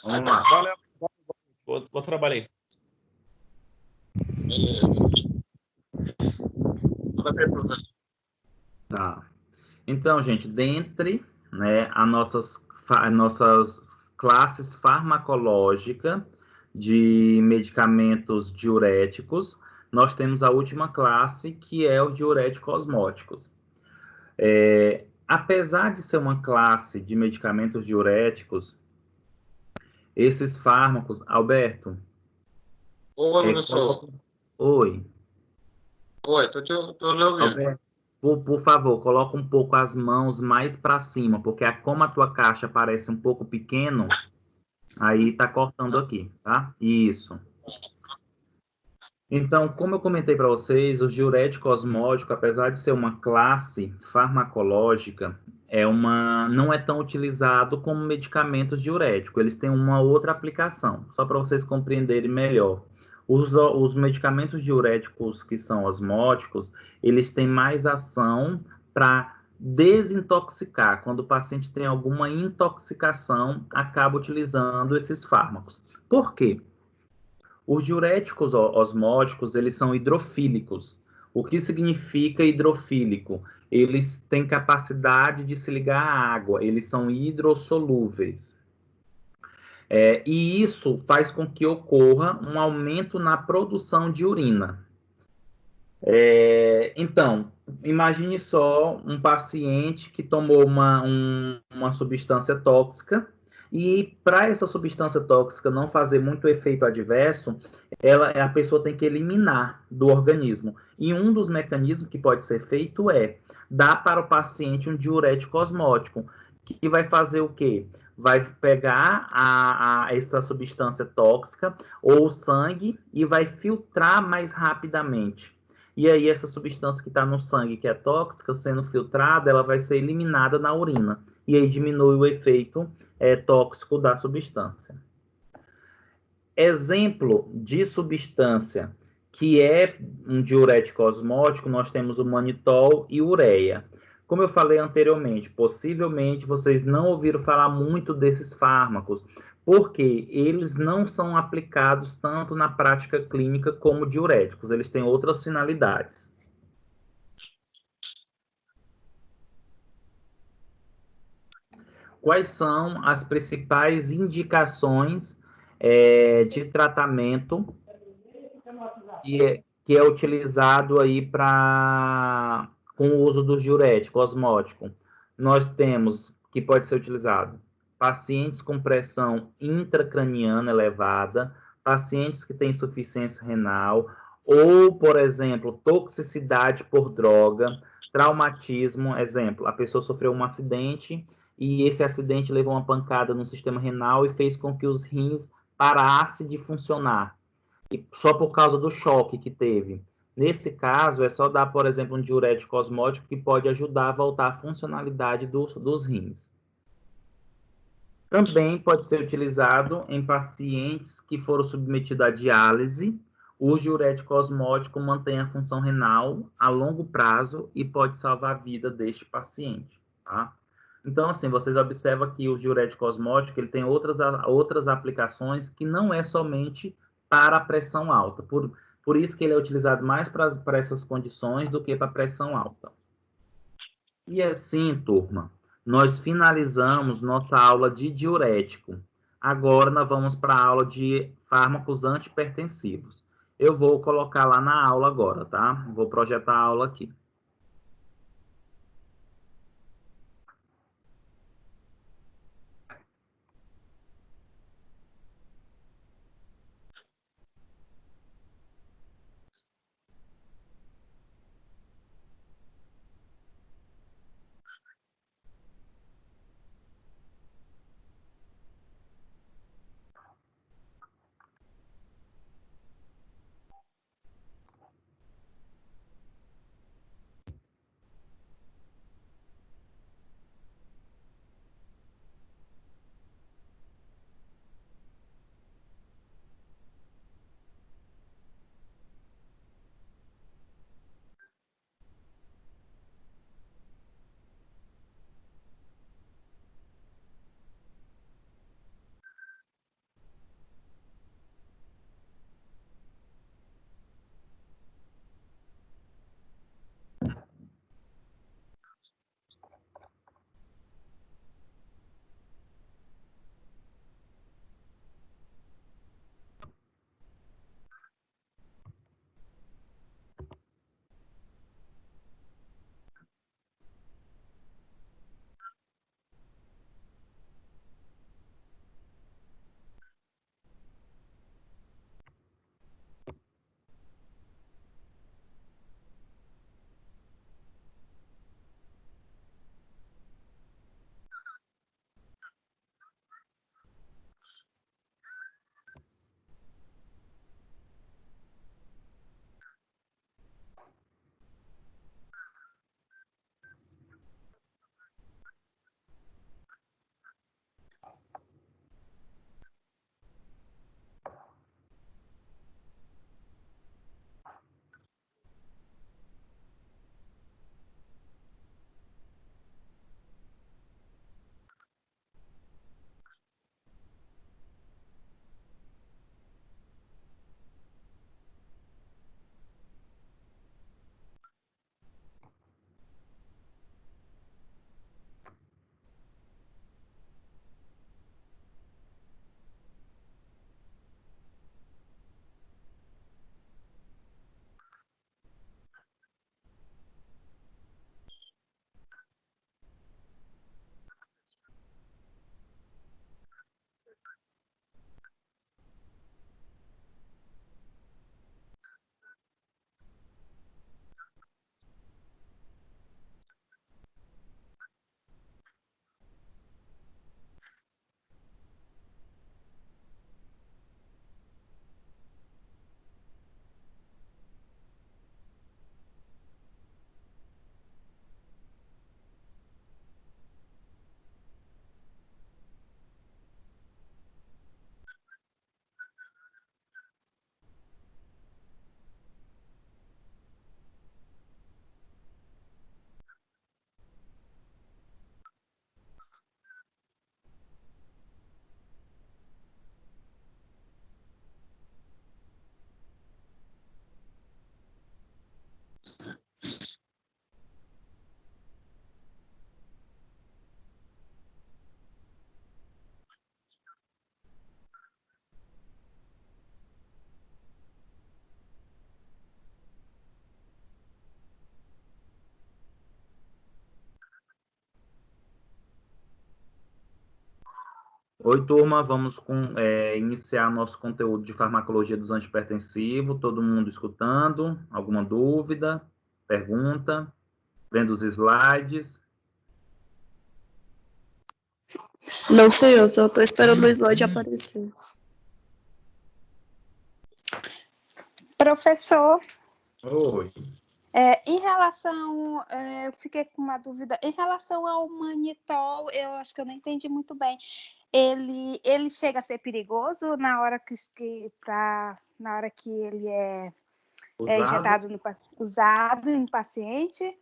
Vamos lá. Valeu. Vou trabalhar. Beleza. Tá. Então, gente, dentre, né, as nossas classes farmacológicas de medicamentos diuréticos, nós temos a última classe, que é os diuréticos osmóticos. Apesar de ser uma classe de medicamentos diuréticos, esses fármacos... Alberto? Oi, professor. Oi. Oi, tô lhe ouvindo. Alberto, por favor, coloca um pouco as mãos mais para cima, porque como a tua caixa parece um pouco pequeno, aí tá cortando aqui, tá? Isso. Então, como eu comentei para vocês, o diurético osmótico, apesar de ser uma classe farmacológica, não é tão utilizado como medicamentos diuréticos. Eles têm uma outra aplicação, só para vocês compreenderem melhor. Os medicamentos diuréticos que são osmóticos, eles têm mais ação para desintoxicar. Quando o paciente tem alguma intoxicação, acaba utilizando esses fármacos. Por quê? Os diuréticos osmóticos, eles são hidrofílicos. O que significa hidrofílico? Eles têm capacidade de se ligar à água, eles são hidrossolúveis. E isso faz com que ocorra um aumento na produção de urina. Então, imagine só um paciente que tomou uma substância tóxica e para essa substância tóxica não fazer muito efeito adverso, a pessoa tem que eliminar do organismo. E um dos mecanismos que pode ser feito é dar para o paciente um diurético osmótico, que vai fazer o quê? Vai pegar essa substância tóxica ou o sangue e vai filtrar mais rapidamente. E aí essa substância que está no sangue, que é tóxica, sendo filtrada, ela vai ser eliminada na urina. E aí diminui o efeito tóxico da substância. Exemplo de substância que é um diurético osmótico, nós temos o manitol e ureia. Como eu falei anteriormente, possivelmente vocês não ouviram falar muito desses fármacos, porque eles não são aplicados tanto na prática clínica como diuréticos, eles têm outras finalidades. Quais são as principais indicações de tratamento que é utilizado aí com o uso do diurético osmótico? Nós temos que pode ser utilizado pacientes com pressão intracraniana elevada, pacientes que têm insuficiência renal, ou, por exemplo, toxicidade por droga, traumatismo, exemplo, a pessoa sofreu um acidente e esse acidente levou uma pancada no sistema renal e fez com que os rins parassem de funcionar só por causa do choque que teve. Nesse caso, é só dar, por exemplo, um diurético osmótico que pode ajudar a voltar à funcionalidade dos rins. Também pode ser utilizado em pacientes que foram submetidos à diálise. O diurético osmótico mantém a função renal a longo prazo e pode salvar a vida deste paciente, tá? Então, assim, vocês observam que o diurético osmótico ele tem outras aplicações que não é somente para a pressão alta. Por isso que ele é utilizado mais para essas condições do que para pressão alta. E assim, turma, nós finalizamos nossa aula de diurético. Agora nós vamos para a aula de fármacos antipertensivos. Eu vou colocar lá na aula agora, tá? Vou projetar a aula aqui. Oi, turma, vamos iniciar nosso conteúdo de farmacologia dos antihipertensivos. Todo mundo escutando? Alguma dúvida? Pergunta? Vendo os slides? Não sei, eu só estou esperando o slide aparecer. Professor, Oi. em relação, eu fiquei com uma dúvida, em relação ao manitol, eu acho que eu não entendi muito bem. Ele chega a ser perigoso na hora na hora que ele é injetado usado em paciente?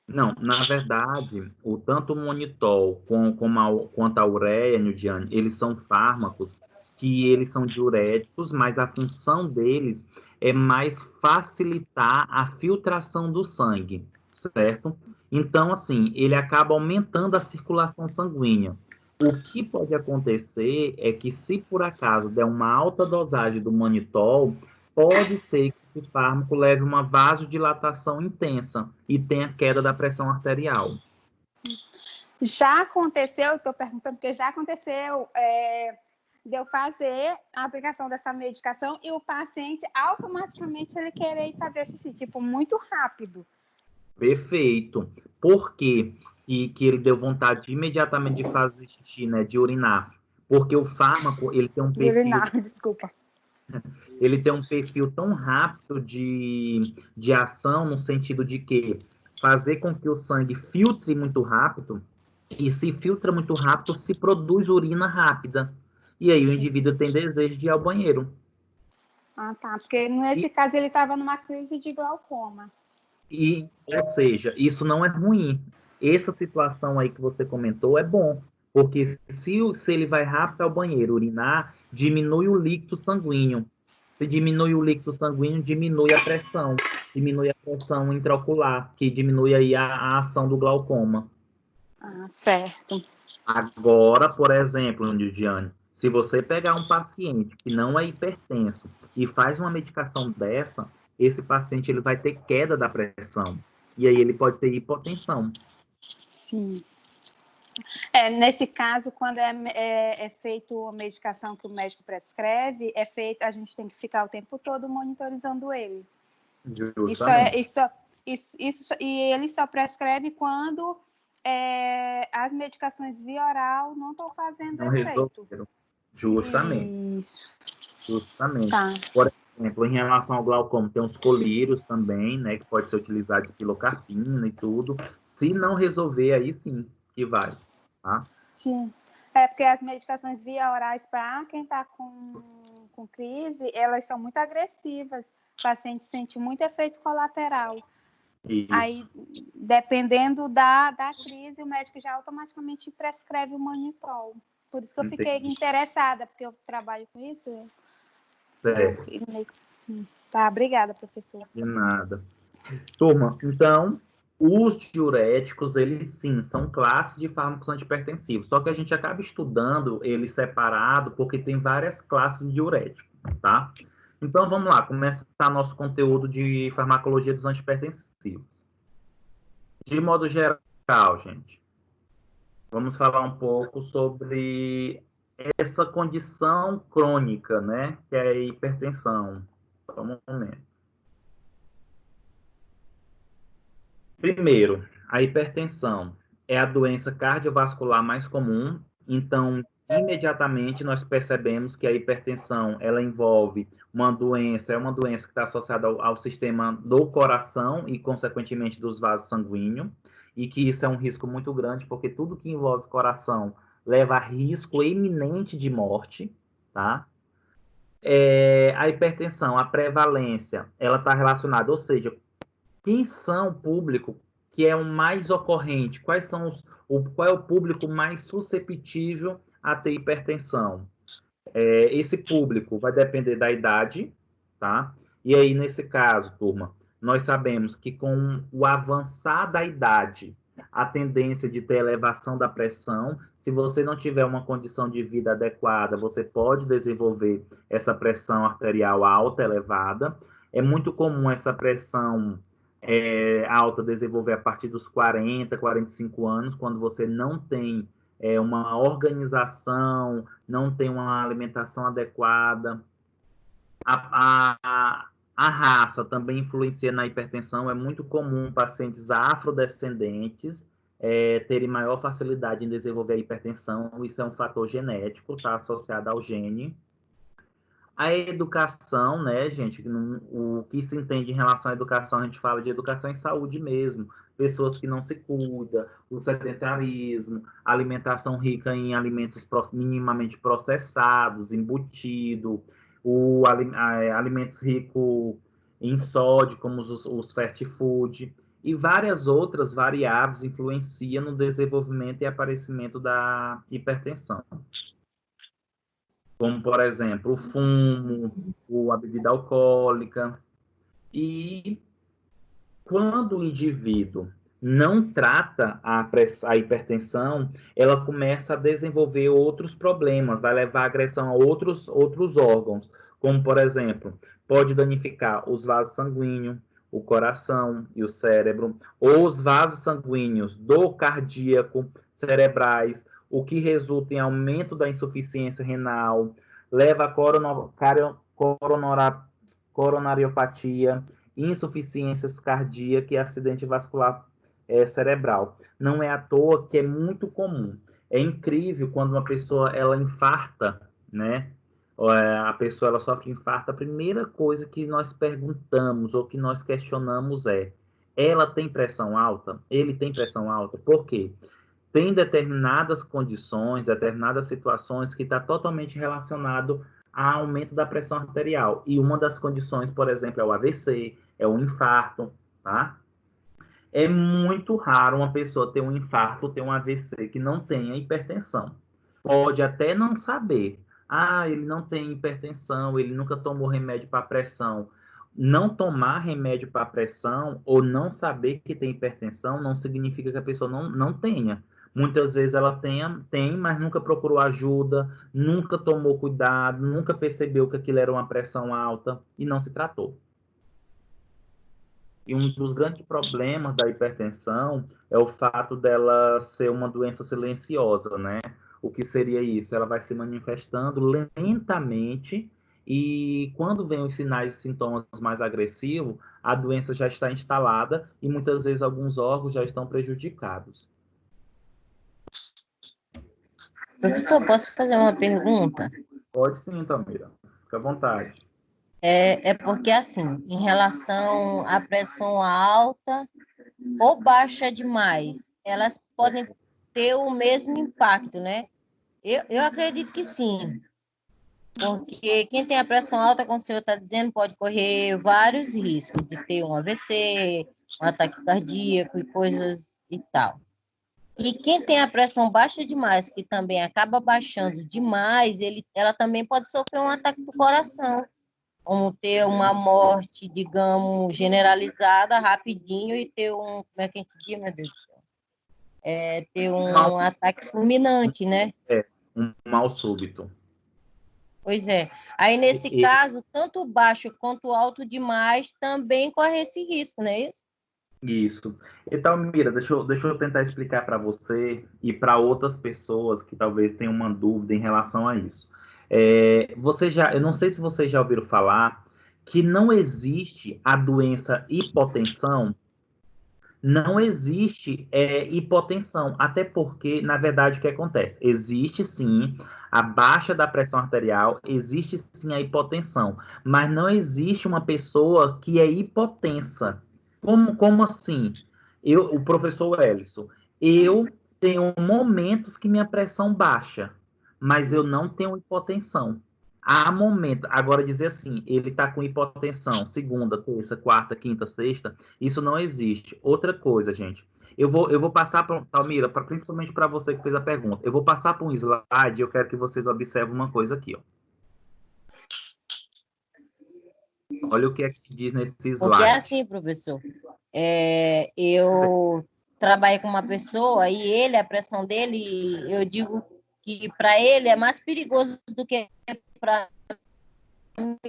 Não, na verdade, tanto o Monitol quanto a ureia, Nildiane, eles são fármacos que eles são diuréticos, mas a função deles é mais facilitar a filtração do sangue, certo? Então, assim, ele acaba aumentando a circulação sanguínea. O que pode acontecer é que, se por acaso der uma alta dosagem do Manitol, pode ser que esse fármaco leve uma vasodilatação intensa e tenha queda da pressão arterial. Já aconteceu, estou perguntando porque já aconteceu de eu fazer a aplicação dessa medicação e o paciente automaticamente ele querer fazer xixi, tipo, muito rápido. Perfeito. Por quê que ele deu vontade imediatamente de fazer xixi, né, de urinar? Porque o fármaco, ele tem um perfil... Urinar, desculpa. Ele tem um perfil tão rápido de ação, no sentido de que fazer com que o sangue filtre muito rápido, e se filtra muito rápido, se produz urina rápida. E aí o indivíduo tem desejo de ir ao banheiro. Ah, tá. Porque nesse caso ele estava numa crise de glaucoma. Ou seja, isso não é ruim. Essa situação aí que você comentou é bom, porque se ele vai rápido ao banheiro urinar, diminui o líquido sanguíneo. Se diminui o líquido sanguíneo, diminui a pressão intraocular, que diminui aí a ação do glaucoma. Ah, certo. Agora, por exemplo, Lidiane, se você pegar um paciente que não é hipertenso e faz uma medicação dessa, esse paciente ele vai ter queda da pressão. E aí ele pode ter hipotensão. Sim. Nesse caso, quando é feito a medicação que o médico prescreve, a gente tem que ficar o tempo todo monitorizando ele. E ele só prescreve quando as medicações via oral não estão fazendo efeito. Justamente. Isso. Justamente. Tá. Por exemplo, em relação ao glaucoma, tem os colírios também, né, que pode ser utilizado de pilocarpina e tudo. Se não resolver, aí sim que vai, tá? Sim. Porque as medicações via orais para quem está com crise, elas são muito agressivas. O paciente sente muito efeito colateral. Isso. Aí, dependendo da crise, o médico já automaticamente prescreve o manitol. Por isso que eu fiquei interessada, porque eu trabalho com isso. Certo. Tá, obrigada, professor. De nada. Turma, então, os diuréticos, eles sim, são classes de fármacos antihipertensivos, só que a gente acaba estudando eles separado porque tem várias classes de diuréticos, tá? Então, vamos lá, começar nosso conteúdo de farmacologia dos antihipertensivos. De modo geral, gente, vamos falar um pouco sobre essa condição crônica, né, que é a hipertensão. Só um momento. Primeiro, a hipertensão é a doença cardiovascular mais comum, então, imediatamente nós percebemos que a hipertensão, ela envolve uma doença que está associada ao sistema do coração e, consequentemente, dos vasos sanguíneos, e que isso é um risco muito grande, porque tudo que envolve coração leva a risco iminente de morte, tá? A hipertensão, a prevalência, ela está relacionada, ou seja, quem são o público que é o mais ocorrente? Qual é o público mais susceptível a ter hipertensão? Esse público vai depender da idade, tá? E aí, nesse caso, turma, nós sabemos que com o avançar da idade, a tendência de ter elevação da pressão, se você não tiver uma condição de vida adequada, você pode desenvolver essa pressão arterial alta, elevada. É muito comum essa pressão alta desenvolver a partir dos 40, 45 anos, quando você não tem uma organização, não tem uma alimentação adequada. A raça também influencia na hipertensão. É muito comum pacientes afrodescendentes terem maior facilidade em desenvolver a hipertensão. Isso é um fator genético, está associado ao gene. A educação, né, gente? O que se entende em relação à educação, a gente fala de educação em saúde mesmo. Pessoas que não se cuidam, o sedentarismo, alimentação rica em alimentos minimamente processados, embutido, alimentos ricos em sódio, como os fast food, e várias outras variáveis influenciam no desenvolvimento e aparecimento da hipertensão. Como, por exemplo, o fumo, a bebida alcoólica. E quando o indivíduo não trata a hipertensão, ela começa a desenvolver outros problemas, vai levar a agressão a outros órgãos, como, por exemplo, pode danificar os vasos sanguíneos, o coração e o cérebro, ou os vasos sanguíneos do cardíaco, cerebrais, o que resulta em aumento da insuficiência renal, leva a coronariopatia, insuficiências cardíacas e acidente vascular cerebral. Não é à toa que é muito comum. É incrível quando uma pessoa ela infarta, né? A pessoa ela sofre infarto, a primeira coisa que nós perguntamos ou que nós questionamos ela tem pressão alta? Ele tem pressão alta? Por quê? Tem determinadas condições, determinadas situações que está totalmente relacionado a aumento da pressão arterial. E uma das condições, por exemplo, é o AVC, é o infarto, tá? É muito raro uma pessoa ter um infarto, ter um AVC que não tenha hipertensão. Pode até não saber. Ele não tem hipertensão, ele nunca tomou remédio para pressão. Não tomar remédio para pressão ou não saber que tem hipertensão não significa que a pessoa não tenha. Muitas vezes ela tem, mas nunca procurou ajuda, nunca tomou cuidado, nunca percebeu que aquilo era uma pressão alta e não se tratou. E um dos grandes problemas da hipertensão é o fato dela ser uma doença silenciosa, né? O que seria isso? Ela vai se manifestando lentamente e quando vem os sinais e sintomas mais agressivos, a doença já está instalada e muitas vezes alguns órgãos já estão prejudicados. Professor, posso fazer uma pergunta? Pode sim, Tamira. Fica à vontade. É porque, assim, em relação à pressão alta ou baixa demais, elas podem ter o mesmo impacto, né? Eu acredito que sim, porque quem tem a pressão alta, como o senhor está dizendo, pode correr vários riscos de ter um AVC, um ataque cardíaco e coisas e tal. E quem tem a pressão baixa demais, que também acaba baixando demais, ela também pode sofrer um ataque do coração, como ter uma morte, digamos, generalizada, rapidinho, e ter como é que a gente diz, meu Deus do céu? Ter um ataque fulminante, né? Um mal súbito. Pois é. Aí, nesse caso, tanto baixo quanto alto demais também corre esse risco, não é isso? Isso. Então, Mira, deixa eu tentar explicar para você e para outras pessoas que talvez tenham uma dúvida em relação a isso. Eu não sei se vocês já ouviram falar que não existe a doença hipotensão. Não existe hipotensão, até porque, na verdade, o que acontece? Existe sim a baixa da pressão arterial, existe sim a hipotensão, mas não existe uma pessoa que é hipotensa. Como assim? O professor Wellison, eu tenho momentos que minha pressão baixa, mas eu não tenho hipotensão. Há momento, agora dizer assim, ele está com hipotensão, segunda, terça, quarta, quinta, sexta, isso não existe. Outra coisa, gente, eu vou passar para Talmira, principalmente para você que fez a pergunta, eu vou passar para um slide e eu quero que vocês observem uma coisa aqui, ó. Olha o que é que se diz nesse slide. Porque é assim, professor, eu trabalhei com uma pessoa e a pressão dele, eu digo que para ele é mais perigoso do que para mim,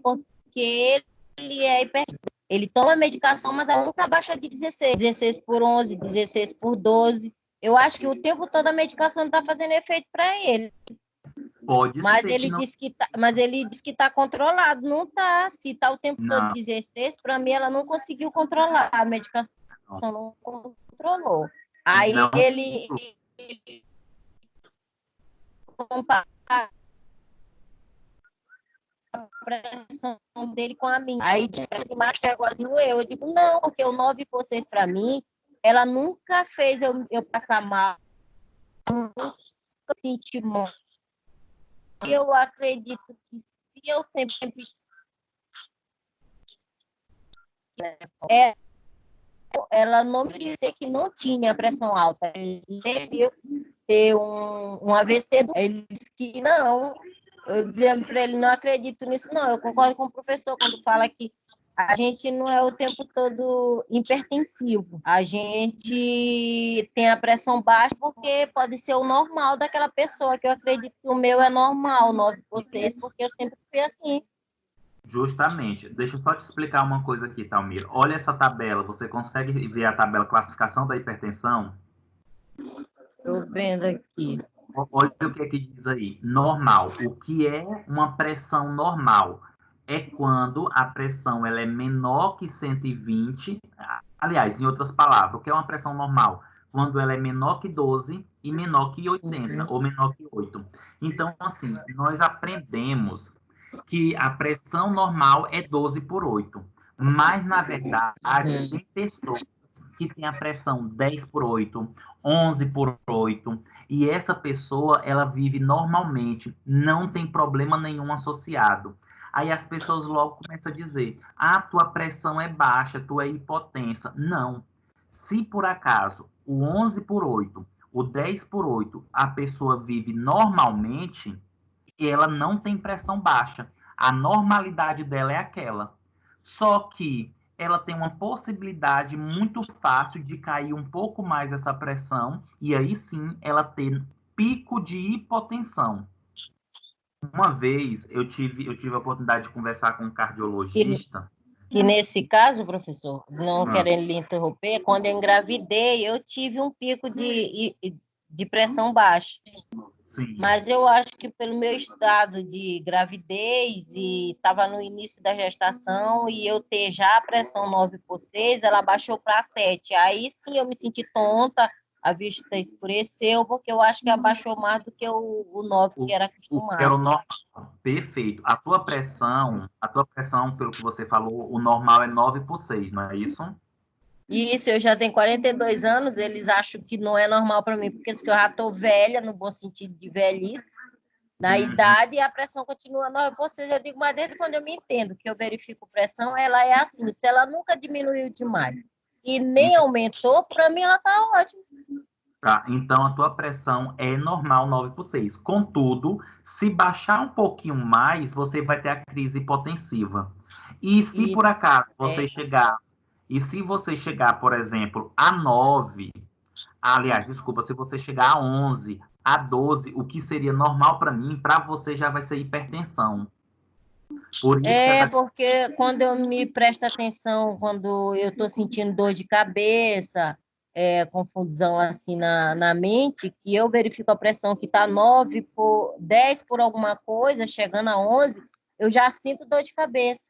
porque ele é hipertenso. Ele toma medicação, mas ela nunca baixa de 16 por 11, 16 por 12. Eu acho que o tempo todo a medicação não está fazendo efeito para ele. Pode Mas ser ele que não. disse que tá, mas ele disse que está controlado. Não está. Se está o tempo todo Não, 16, para mim ela não conseguiu controlar. A medicação não controlou. Aí não. ele compara a pressão dele com a minha. Aí ele mais que é igualzinho eu. Eu digo, não, porque o 9 por 6 para mim, ela nunca fez eu passar mal, nunca senti mal. Eu acredito que se eu sempre ela não me disse que não tinha pressão alta. Ele devia ter um AVC. Ele disse que não. Eu dizia para ele, não acredito nisso, não. Eu concordo com o professor quando fala que a gente não é o tempo todo hipertensivo. A gente tem a pressão baixa porque pode ser o normal daquela pessoa, que eu acredito que o meu é normal, 9 por 6, porque eu sempre fui assim. Justamente. Deixa eu só te explicar uma coisa aqui, Talmir. Olha essa tabela. Você consegue ver a tabela classificação da hipertensão? Estou vendo aqui. Olha o que é que diz aí. Normal. O que é uma pressão normal? É quando a pressão ela é menor que 120. Aliás, em outras palavras, o que é uma pressão normal? Quando ela é menor que 12 e menor que 80, ou menor que 8. Então, assim, nós aprendemos que a pressão normal é 12 por 8. Mas, na verdade, tem pessoas que têm a pressão 10 por 8, 11 por 8, e essa pessoa, ela vive normalmente, não tem problema nenhum associado. Aí as pessoas logo começam a dizer, tua pressão é baixa, tu é hipotensa. Não. Se por acaso o 11 por 8, o 10 por 8, a pessoa vive normalmente, ela não tem pressão baixa. A normalidade dela é aquela. Só que ela tem uma possibilidade muito fácil de cair um pouco mais essa pressão e aí sim ela ter pico de hipotensão. Uma vez eu tive a oportunidade de conversar com um cardiologista. Que nesse caso, professor, não querendo lhe interromper, quando eu engravidei, eu tive um pico de pressão baixa. Sim. Mas eu acho que pelo meu estado de gravidez e estava no início da gestação e eu ter já a pressão 9 por 6, ela baixou para 7. Aí sim eu me senti tonta, a vista escureceu, porque eu acho que abaixou mais do que o 9 que era acostumado. Que era o normal. Perfeito. A tua pressão, pelo que você falou, o normal é 9 por 6, não é isso? Isso, eu já tenho 42 anos, eles acham que não é normal para mim, porque eu já estou velha, no bom sentido de velhice, na idade, e a pressão continua 9 por 6. Eu digo, mas desde quando eu me entendo, que eu verifico pressão, ela é assim, se ela nunca diminuiu demais e nem aumentou, para mim ela está ótima. Tá, então a tua pressão é normal 9 por 6. Contudo, se baixar um pouquinho mais, você vai ter a crise hipotensiva. E se Isso, por acaso você chegar, por exemplo, a 9, aliás, desculpa, se você chegar a 11, a 12, o que seria normal para mim, para você já vai ser hipertensão. Por isso porque quando eu me presto atenção, quando eu estou sentindo dor de cabeça, confusão assim na mente, que eu verifico a pressão que está 9 por 10 por alguma coisa, chegando a 11, eu já sinto dor de cabeça.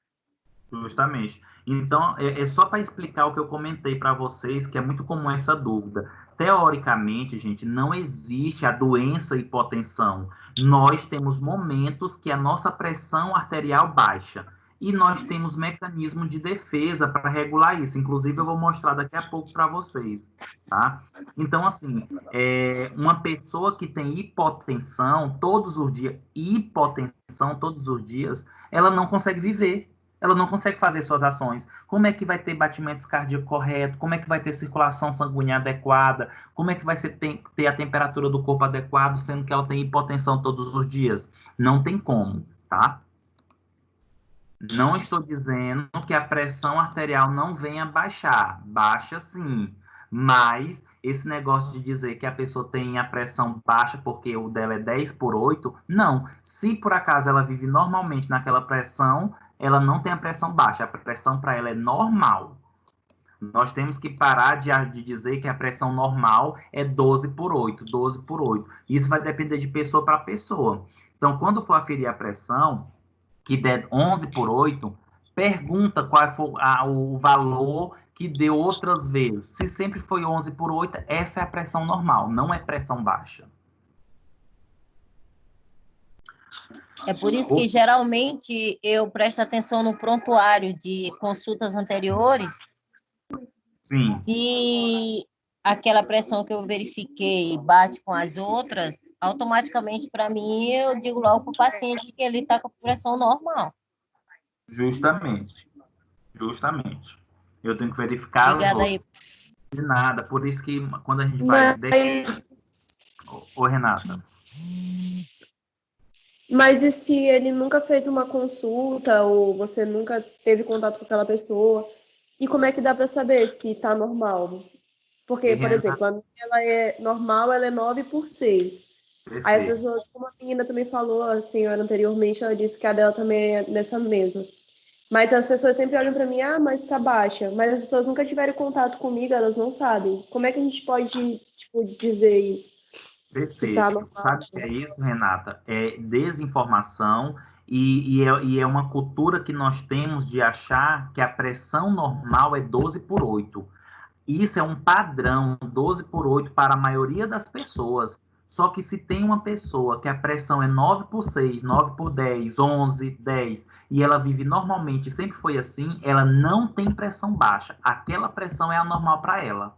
Justamente. Então, é só para explicar o que eu comentei para vocês, que é muito comum essa dúvida. Teoricamente, gente, não existe a doença hipotensão. Nós temos momentos que a nossa pressão arterial baixa. E nós temos mecanismo de defesa para regular isso. Inclusive, eu vou mostrar daqui a pouco para vocês. Tá? Então, assim, uma pessoa que tem hipotensão todos os dias, ela não consegue viver. Ela não consegue fazer suas ações. Como é que vai ter batimentos cardíacos corretos? Como é que vai ter circulação sanguínea adequada? Como é que vai ter a temperatura do corpo adequada, sendo que ela tem hipotensão todos os dias? Não tem como, tá? Não estou dizendo que a pressão arterial não venha baixar. Baixa sim. Mas esse negócio de dizer que a pessoa tem a pressão baixa porque o dela é 10 por 8, não. Se por acaso ela vive normalmente naquela pressão, ela não tem a pressão baixa, a pressão para ela é normal. Nós temos que parar de dizer que a pressão normal é 12/8, 12/8. Isso vai depender de pessoa para pessoa. Então, quando for aferir a pressão, que der 11/8, pergunta qual foi o valor que deu outras vezes. Se sempre foi 11/8, essa é a pressão normal, não é pressão baixa. É por isso que, geralmente, eu presto atenção no prontuário de consultas anteriores. Sim. Se aquela pressão que eu verifiquei bate com as outras, automaticamente, para mim, eu digo logo para o paciente que ele está com pressão normal. Justamente. Eu tenho que verificar. Obrigada aí. De nada. Por isso que quando a gente vai... Ô, Renata. Mas e se ele nunca fez uma consulta ou você nunca teve contato com aquela pessoa? E como é que dá para saber se está normal? Porque, por exemplo, a minha ela é normal, ela é 9/6. Perfeito. Aí as pessoas, como a menina também falou, a senhora anteriormente, ela disse que a dela também é nessa mesma. Mas as pessoas sempre olham para mim, mas está baixa. Mas as pessoas nunca tiveram contato comigo, elas não sabem. Como é que a gente pode, dizer isso? Perfeito. Sabe o que é isso, Renata? É desinformação e é uma cultura que nós temos de achar que a pressão normal é 12/8. Isso é um padrão, 12/8 para a maioria das pessoas. Só que se tem uma pessoa que a pressão é 9/6, 9/10, 11, 10, e ela vive normalmente, sempre foi assim, ela não tem pressão baixa. Aquela pressão é a normal para ela.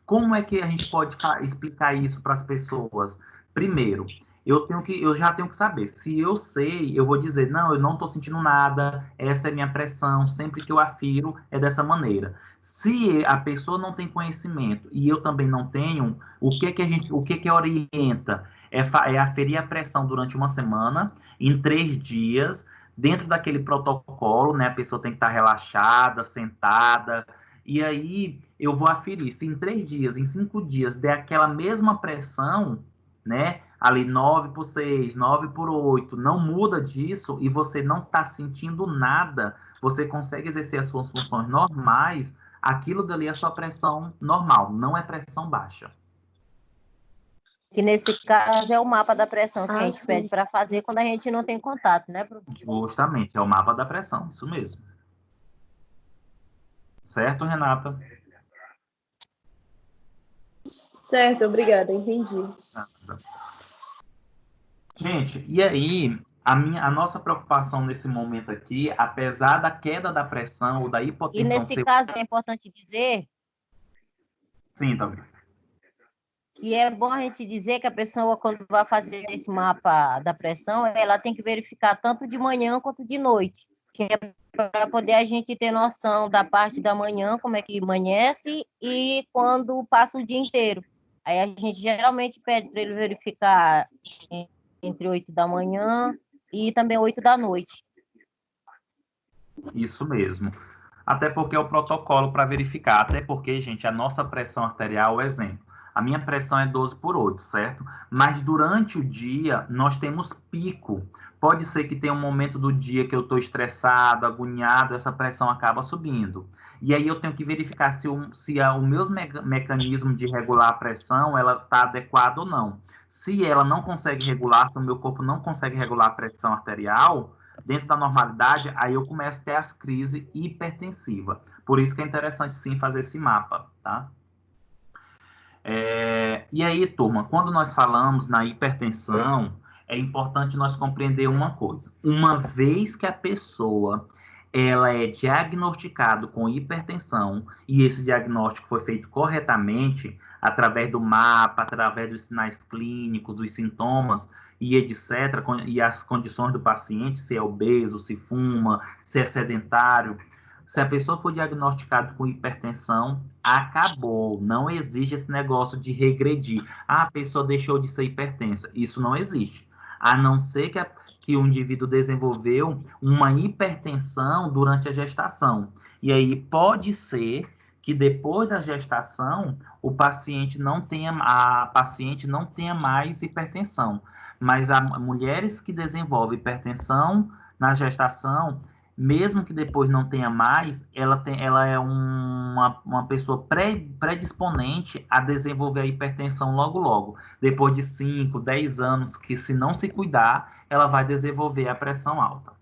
Como é que a gente pode explicar isso para as pessoas? Primeiro, eu já tenho que saber. Se eu sei, eu vou dizer, não, eu não estou sentindo nada, essa é minha pressão, sempre que eu afiro é dessa maneira. Se a pessoa não tem conhecimento e eu também não tenho, o que orienta? É aferir a pressão durante uma semana, em 3 dias, dentro daquele protocolo, né? A pessoa tem que estar relaxada, sentada. E aí eu vou aferir se em 3 dias, em 5 dias, der aquela mesma pressão, né? Ali 9/6, 9/8, não muda disso e você não está sentindo nada, você consegue exercer as suas funções normais, aquilo dali é a sua pressão normal, não é pressão baixa. Que nesse caso é o mapa da pressão que a gente pede para fazer quando a gente não tem contato, né, professor? Justamente, é o mapa da pressão, isso mesmo. Certo, Renata? Certo, obrigada, entendi. Gente, e aí, a nossa preocupação nesse momento aqui, apesar da queda da pressão ou da hipotensão... E nesse caso é importante dizer... Sim, também. E é bom a gente dizer que a pessoa, quando vai fazer esse mapa da pressão, ela tem que verificar tanto de manhã quanto de noite, que é para poder a gente ter noção da parte da manhã, como é que amanhece, e quando passa o dia inteiro. Aí a gente geralmente pede para ele verificar entre 8 da manhã e também 8 da noite. Isso mesmo. Até porque é o protocolo para verificar. Até porque, gente, a nossa pressão arterial, exemplo, a minha pressão é 12/8, certo? Mas durante o dia, nós temos pico. Pode ser que tenha um momento do dia que eu estou estressado, agoniado, essa pressão acaba subindo. E aí eu tenho que verificar se o meu mecanismo de regular a pressão, ela está adequado ou não. Se ela não consegue regular, se o meu corpo não consegue regular a pressão arterial, dentro da normalidade, aí eu começo a ter as crises hipertensivas. Por isso que é interessante, sim, fazer esse mapa, tá? E aí, turma, quando nós falamos na hipertensão, é importante nós compreender uma coisa. Uma vez que a pessoa ela é diagnosticada com hipertensão e esse diagnóstico foi feito corretamente, através do mapa, através dos sinais clínicos, dos sintomas e etc., e as condições do paciente, se é obeso, se fuma, se é sedentário. Se a pessoa for diagnosticada com hipertensão, acabou. Não existe esse negócio de regredir. A pessoa deixou de ser hipertensa. Isso não existe. A não ser que o indivíduo desenvolveu uma hipertensão durante a gestação. E aí pode ser que depois da gestação a paciente não tenha mais hipertensão. Mas mulheres que desenvolvem hipertensão na gestação, mesmo que depois não tenha mais, ela é uma pessoa predisponente a desenvolver a hipertensão logo. Depois de 5, 10 anos, que se não se cuidar, ela vai desenvolver a pressão alta.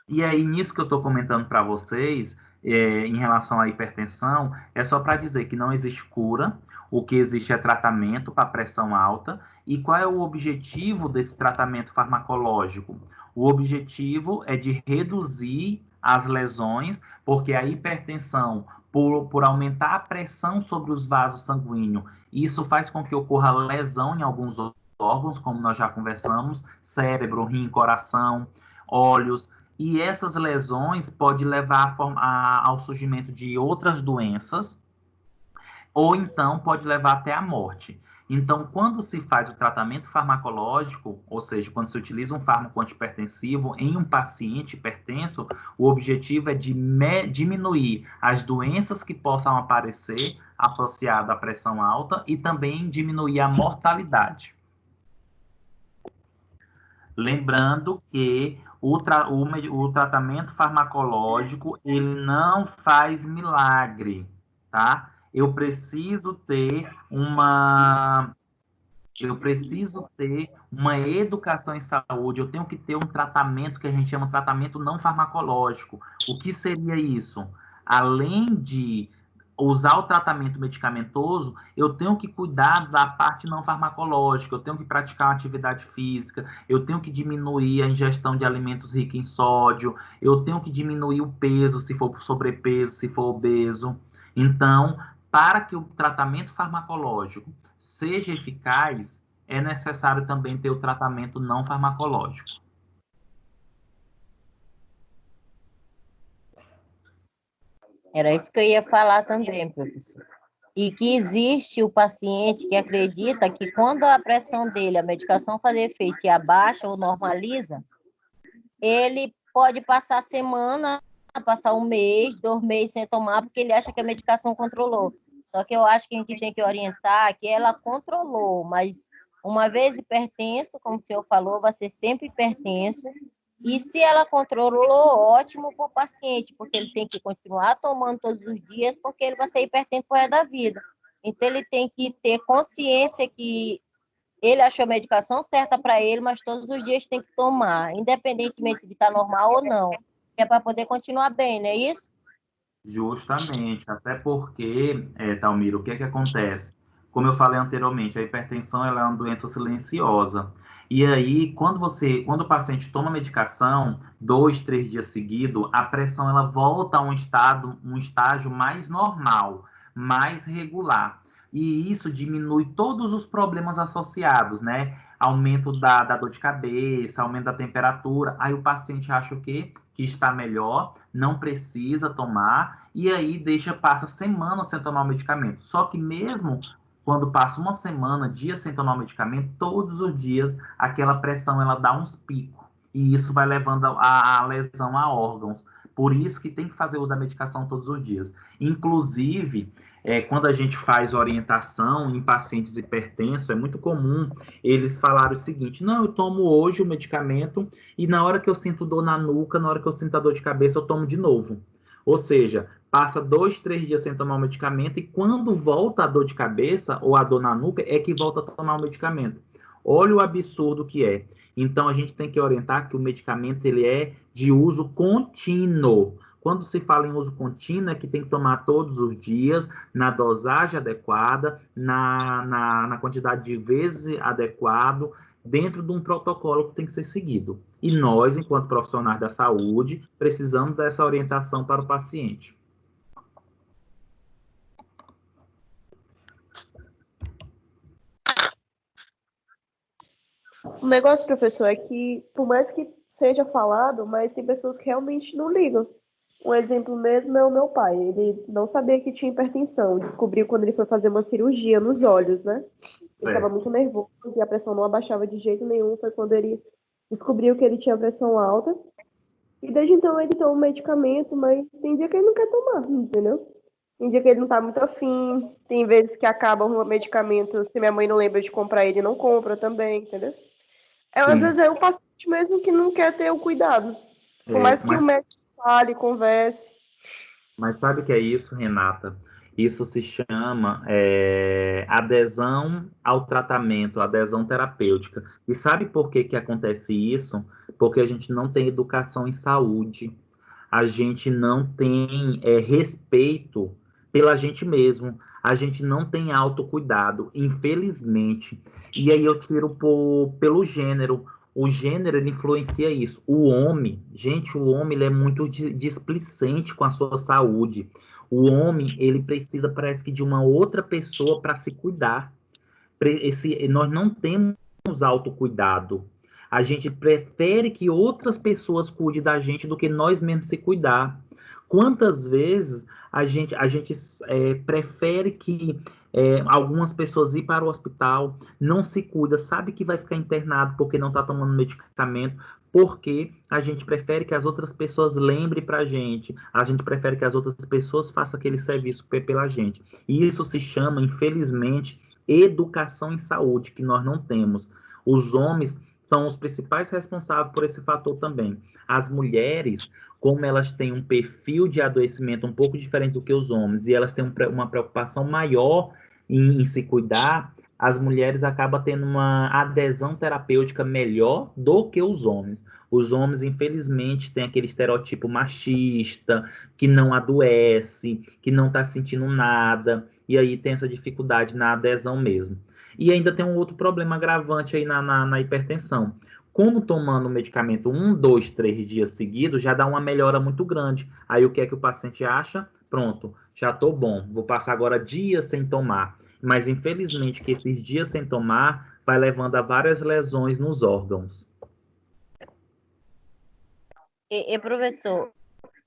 E aí, nisso que eu estou comentando para vocês, em relação à hipertensão, é só para dizer que não existe cura, o que existe é tratamento para pressão alta. E qual é o objetivo desse tratamento farmacológico? O objetivo é de reduzir as lesões, porque a hipertensão, por aumentar a pressão sobre os vasos sanguíneos, isso faz com que ocorra lesão em alguns órgãos, como nós já conversamos, cérebro, rim, coração, olhos. E essas lesões podem levar ao surgimento de outras doenças, ou então pode levar até a morte. Então, quando se faz o tratamento farmacológico, ou seja, quando se utiliza um fármaco antihipertensivo em um paciente hipertenso, o objetivo é de diminuir as doenças que possam aparecer associadas à pressão alta e também diminuir a mortalidade. Lembrando que o tratamento farmacológico, ele não faz milagre, tá? Eu preciso ter uma educação em saúde, eu tenho que ter um tratamento que a gente chama de tratamento não farmacológico. O que seria isso? Além de usar o tratamento medicamentoso, eu tenho que cuidar da parte não farmacológica, eu tenho que praticar uma atividade física, eu tenho que diminuir a ingestão de alimentos ricos em sódio, eu tenho que diminuir o peso, se for sobrepeso, se for obeso. Então, para que o tratamento farmacológico seja eficaz, é necessário também ter o tratamento não farmacológico. Era isso que eu ia falar também, professor. E que existe o paciente que acredita que quando a pressão dele, a medicação fazer efeito e abaixa ou normaliza, ele pode passar a semana, passar um mês, 2 meses sem tomar, porque ele acha que a medicação controlou. Só que eu acho que a gente tem que orientar que ela controlou, mas uma vez hipertenso, como o senhor falou, vai ser sempre hipertenso. E se ela controlou, ótimo para o paciente, porque ele tem que continuar tomando todos os dias, porque ele vai ser hipertenso pro resto da vida. Então, ele tem que ter consciência que ele achou a medicação certa para ele, mas todos os dias tem que tomar, independentemente de estar normal ou não, que é para poder continuar bem, não é isso? Justamente, até porque, Talmiro, o que é que acontece? Como eu falei anteriormente, a hipertensão ela é uma doença silenciosa. E aí, quando o paciente toma medicação, 2, 3 dias seguidos, a pressão ela volta a um estágio mais normal, mais regular. E isso diminui todos os problemas associados, né? Aumento da dor de cabeça, aumento da temperatura. Aí o paciente acha o quê? Que está melhor, não precisa tomar, e aí passa semanas sem tomar o medicamento. Só que mesmo quando passa uma semana, dias sem tomar o medicamento, todos os dias aquela pressão ela dá uns picos, e isso vai levando a lesão a órgãos. Por isso que tem que fazer uso da medicação todos os dias. Inclusive, quando a gente faz orientação em pacientes hipertensos, é muito comum eles falarem o seguinte: não, eu tomo hoje o medicamento e na hora que eu sinto dor na nuca, na hora que eu sinto a dor de cabeça, eu tomo de novo. Ou seja, passa 2, 3 dias sem tomar o medicamento e quando volta a dor de cabeça ou a dor na nuca, é que volta a tomar o medicamento. Olha o absurdo que é. Então, a gente tem que orientar que o medicamento ele é de uso contínuo. Quando se fala em uso contínuo, é que tem que tomar todos os dias, na dosagem adequada, na quantidade de vezes adequado, dentro de um protocolo que tem que ser seguido. E nós, enquanto profissionais da saúde, precisamos dessa orientação para o paciente. O negócio, professor, é que, por mais que seja falado, mas tem pessoas que realmente não ligam. Um exemplo mesmo é o meu pai. Ele não sabia que tinha hipertensão. Descobriu quando ele foi fazer uma cirurgia nos olhos, né? Ele estava muito nervoso e a pressão não abaixava de jeito nenhum. Foi quando ele descobriu que ele tinha pressão alta. E desde então ele toma um medicamento, mas tem dia que ele não quer tomar, entendeu? Tem dia que ele não tá muito afim. Tem vezes que acaba o medicamento, se minha mãe não lembra de comprar, ele não compra também, entendeu? Às vezes é o paciente mesmo que não quer ter o cuidado. Por mais que o Mas, médico fale, converse. mas sabe o que é isso, Renata? Isso se chama adesão ao tratamento, adesão terapêutica. E sabe por que que acontece isso? Porque a gente não tem educação em saúde, a gente não tem respeito pela gente mesmo, a gente não tem autocuidado, infelizmente. E aí eu tiro pelo gênero. O gênero ele influencia isso. O homem, gente, o homem ele é muito displicente com a sua saúde. O homem ele precisa, parece que, de uma outra pessoa para se cuidar. Nós não temos autocuidado. A gente prefere que outras pessoas cuidem da gente do que nós mesmos se cuidar. Quantas vezes a gente prefere que algumas pessoas ir para o hospital, não se cuida, sabe que vai ficar internado porque não está tomando medicamento, porque a gente prefere que as outras pessoas lembrem para a gente prefere que as outras pessoas façam aquele serviço pela gente. E isso se chama, infelizmente, educação em saúde, que nós não temos. Os homens são os principais responsáveis por esse fator também. As mulheres, como elas têm um perfil de adoecimento um pouco diferente do que os homens, e elas têm uma preocupação maior em se cuidar, as mulheres acabam tendo uma adesão terapêutica melhor do que os homens. Os homens, infelizmente, têm aquele estereotipo machista, que não adoece, que não está sentindo nada, e aí tem essa dificuldade na adesão mesmo. E ainda tem um outro problema agravante aí na hipertensão. Como tomando o medicamento 1, 2, 3 dias seguidos, já dá uma melhora muito grande. Aí o que é que o paciente acha? Pronto, já estou bom, vou passar agora dias sem tomar. Mas infelizmente que esses dias sem tomar vai levando a várias lesões nos órgãos. Professor,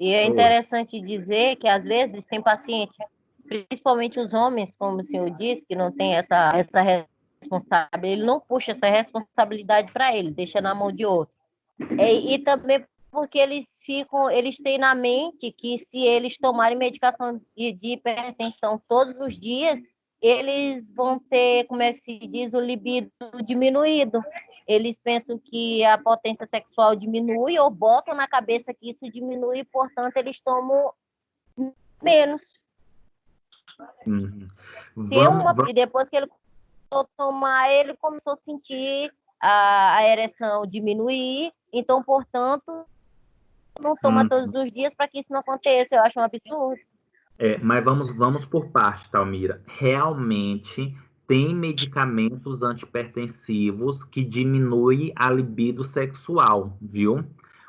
e é Oi. interessante dizer que às vezes tem pacientes, principalmente os homens, como o senhor disse, que não tem essa responsabilidade, ele não puxa essa responsabilidade para ele, deixa na mão de outro. E também porque eles têm na mente que se eles tomarem medicação de hipertensão todos os dias, eles vão ter, como é que se diz, o libido diminuído. Eles pensam que a potência sexual diminui ou botam na cabeça que isso diminui, e, portanto, eles tomam menos. Uhum. Vamos, E depois que ele começou a tomar, ele começou a sentir a ereção diminuir, então, portanto, não toma todos os dias para que isso não aconteça. Eu acho um absurdo. Mas vamos por parte, Talmira. Realmente tem medicamentos antipertensivos que diminuem a libido sexual, viu?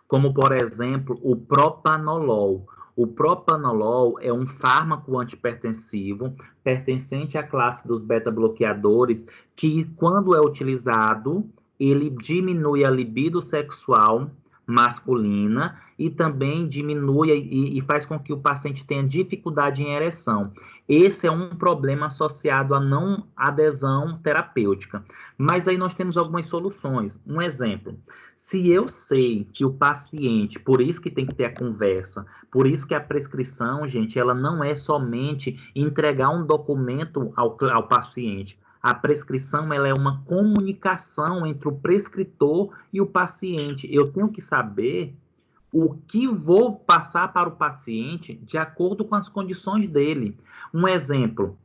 Como, por exemplo, o propanolol. O propanolol é um fármaco antipertensivo pertencente à classe dos beta-bloqueadores que, quando é utilizado, ele diminui a libido sexual masculina e também diminui e faz com que o paciente tenha dificuldade em ereção. Esse é um problema associado à não adesão terapêutica. Mas aí nós temos algumas soluções. Um exemplo, se eu sei que o paciente, por isso que tem que ter a conversa, por isso que a prescrição, gente, ela não é somente entregar um documento ao paciente. A prescrição ela é uma comunicação entre o prescritor e o paciente. Eu tenho que saber o que vou passar para o paciente de acordo com as condições dele. Um exemplo,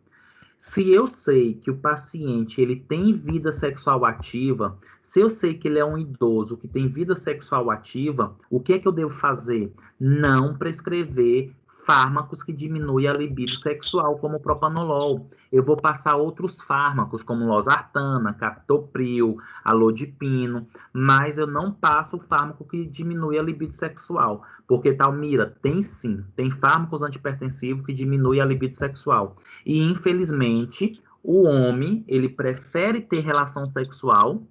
se eu sei que o paciente ele tem vida sexual ativa, se eu sei que ele é um idoso que tem vida sexual ativa, o que é que eu devo fazer? Não prescrever fármacos que diminuem a libido sexual, como o propanolol. Eu vou passar outros fármacos, como losartana, captopril, alodipino, mas eu não passo o fármaco que diminui a libido sexual. Porque, Talmira, tem sim, tem fármacos antipertensivos que diminuem a libido sexual. E, infelizmente, o homem, ele prefere ter relação sexual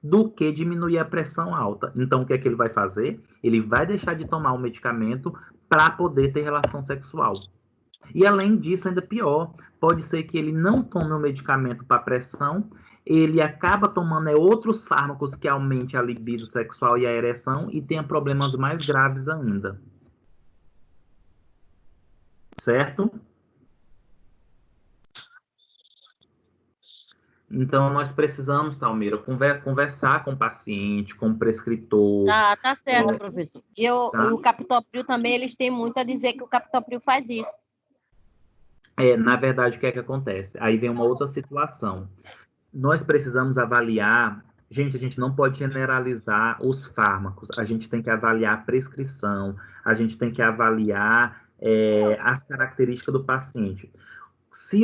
do que diminuir a pressão alta. Então, o que é que ele vai fazer? Ele vai deixar de tomar o medicamento para poder ter relação sexual. E, além disso, ainda pior, pode ser que ele não tome o medicamento para pressão, ele acaba tomando outros fármacos que aumentem a libido sexual e a ereção e tenha problemas mais graves ainda. Certo? Então, nós precisamos, Talmira, conversar com o paciente, com o prescritor, Tá certo, professor. tá? O captopril também, eles têm muito a dizer que o captopril faz isso. Na verdade, o que é que acontece? Aí vem uma outra situação. Nós precisamos avaliar. Gente, a gente não pode generalizar os fármacos. A gente tem que avaliar a prescrição, a gente tem que avaliar as características do paciente. Se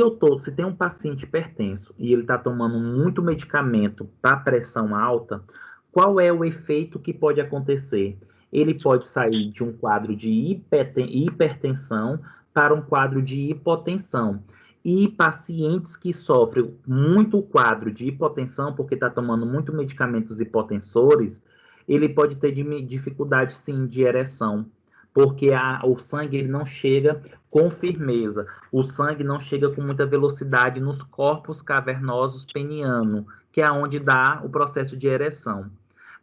tem um paciente hipertenso e ele está tomando muito medicamento para pressão alta, qual é o efeito que pode acontecer? Ele pode sair de um quadro de hipertensão para um quadro de hipotensão. E pacientes que sofrem muito quadro de hipotensão, porque está tomando muito medicamentos hipotensores, ele pode ter dificuldade, sim, de ereção, porque o sangue ele não chega com firmeza. O sangue não chega com muita velocidade nos corpos cavernosos peniano, que é onde dá o processo de ereção.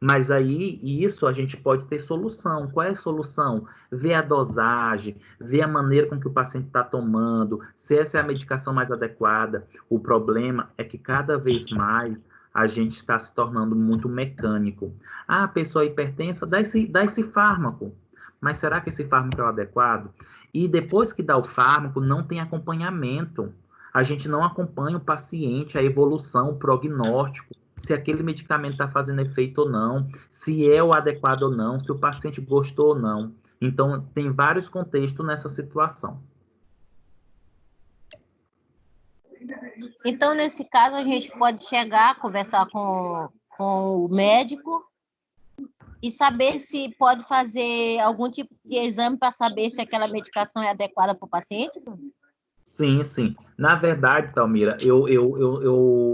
Mas aí, isso a gente pode ter solução. Qual é a solução? Ver a dosagem, ver a maneira com que o paciente está tomando, se essa é a medicação mais adequada. O problema é que cada vez mais a gente está se tornando muito mecânico. Ah, a pessoa hipertensa, dá esse fármaco. Mas será que esse fármaco é o adequado? E depois que dá o fármaco, não tem acompanhamento. A gente não acompanha o paciente, a evolução, o prognóstico, se aquele medicamento está fazendo efeito ou não, se é o adequado ou não, se o paciente gostou ou não. Então, tem vários contextos nessa situação. Então, nesse caso, a gente pode chegar, conversar com o médico e saber se pode fazer algum tipo de exame para saber se aquela medicação é adequada para o paciente? Sim, sim. Na verdade, Talmira,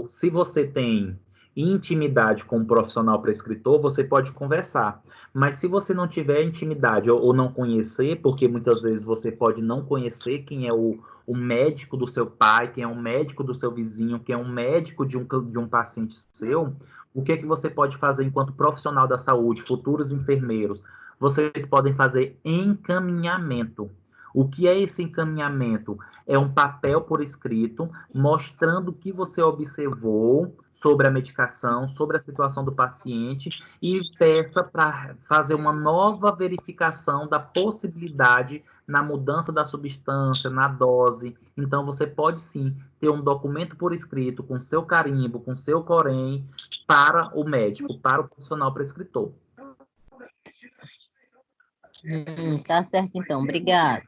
se você tem intimidade com um profissional prescritor, você pode conversar. Mas se você não tiver intimidade ou não conhecer, porque muitas vezes você pode não conhecer quem é o médico do seu pai, quem é o médico do seu vizinho, quem é um médico de um paciente seu, o que é que você pode fazer enquanto profissional da saúde, futuros enfermeiros? Vocês podem fazer encaminhamento. O que é esse encaminhamento? É um papel por escrito mostrando o que você observou sobre a medicação, sobre a situação do paciente e peça para fazer uma nova verificação da possibilidade na mudança da substância, na dose. Então, você pode sim ter um documento por escrito com seu carimbo, com seu corém, para o médico, para o profissional prescritor. Tá certo, então. Obrigada.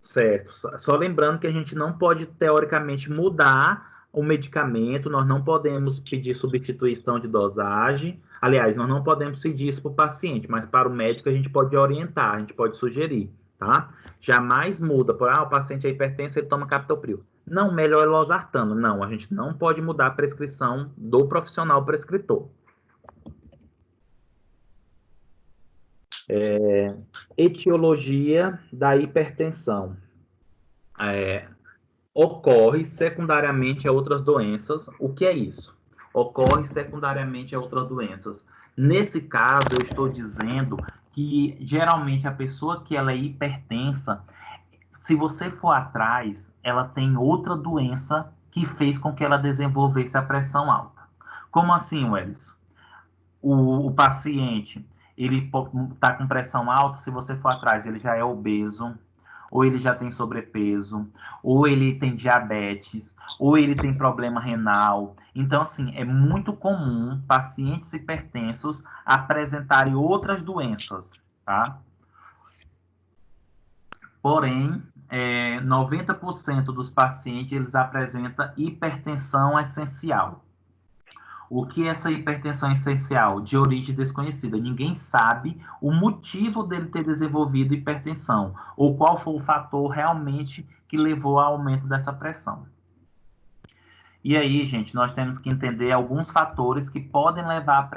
Certo. Só lembrando que a gente não pode, teoricamente, mudar o medicamento, nós não podemos pedir substituição de dosagem. Aliás, nós não podemos pedir isso para o paciente, mas para o médico a gente pode orientar, a gente pode sugerir, tá? Jamais muda. O paciente é hipertenso, ele toma captopril. Não, melhor é losartano. Não, a gente não pode mudar a prescrição do profissional prescritor. Etiologia da hipertensão. Ocorre secundariamente a outras doenças. O que é isso? Ocorre secundariamente a outras doenças. Nesse caso, eu estou dizendo que, geralmente, a pessoa que ela é hipertensa, se você for atrás, ela tem outra doença que fez com que ela desenvolvesse a pressão alta. Como assim, Welles? O paciente, ele está com pressão alta, se você for atrás, ele já é obeso, ou ele já tem sobrepeso, ou ele tem diabetes, ou ele tem problema renal. Então, assim, é muito comum pacientes hipertensos apresentarem outras doenças, tá? Porém, 90% dos pacientes, eles apresentam hipertensão essencial. O que é essa hipertensão essencial? De origem desconhecida. Ninguém sabe o motivo dele ter desenvolvido hipertensão, ou qual foi o fator realmente que levou ao aumento dessa pressão. E aí, gente, nós temos que entender alguns fatores que podem levar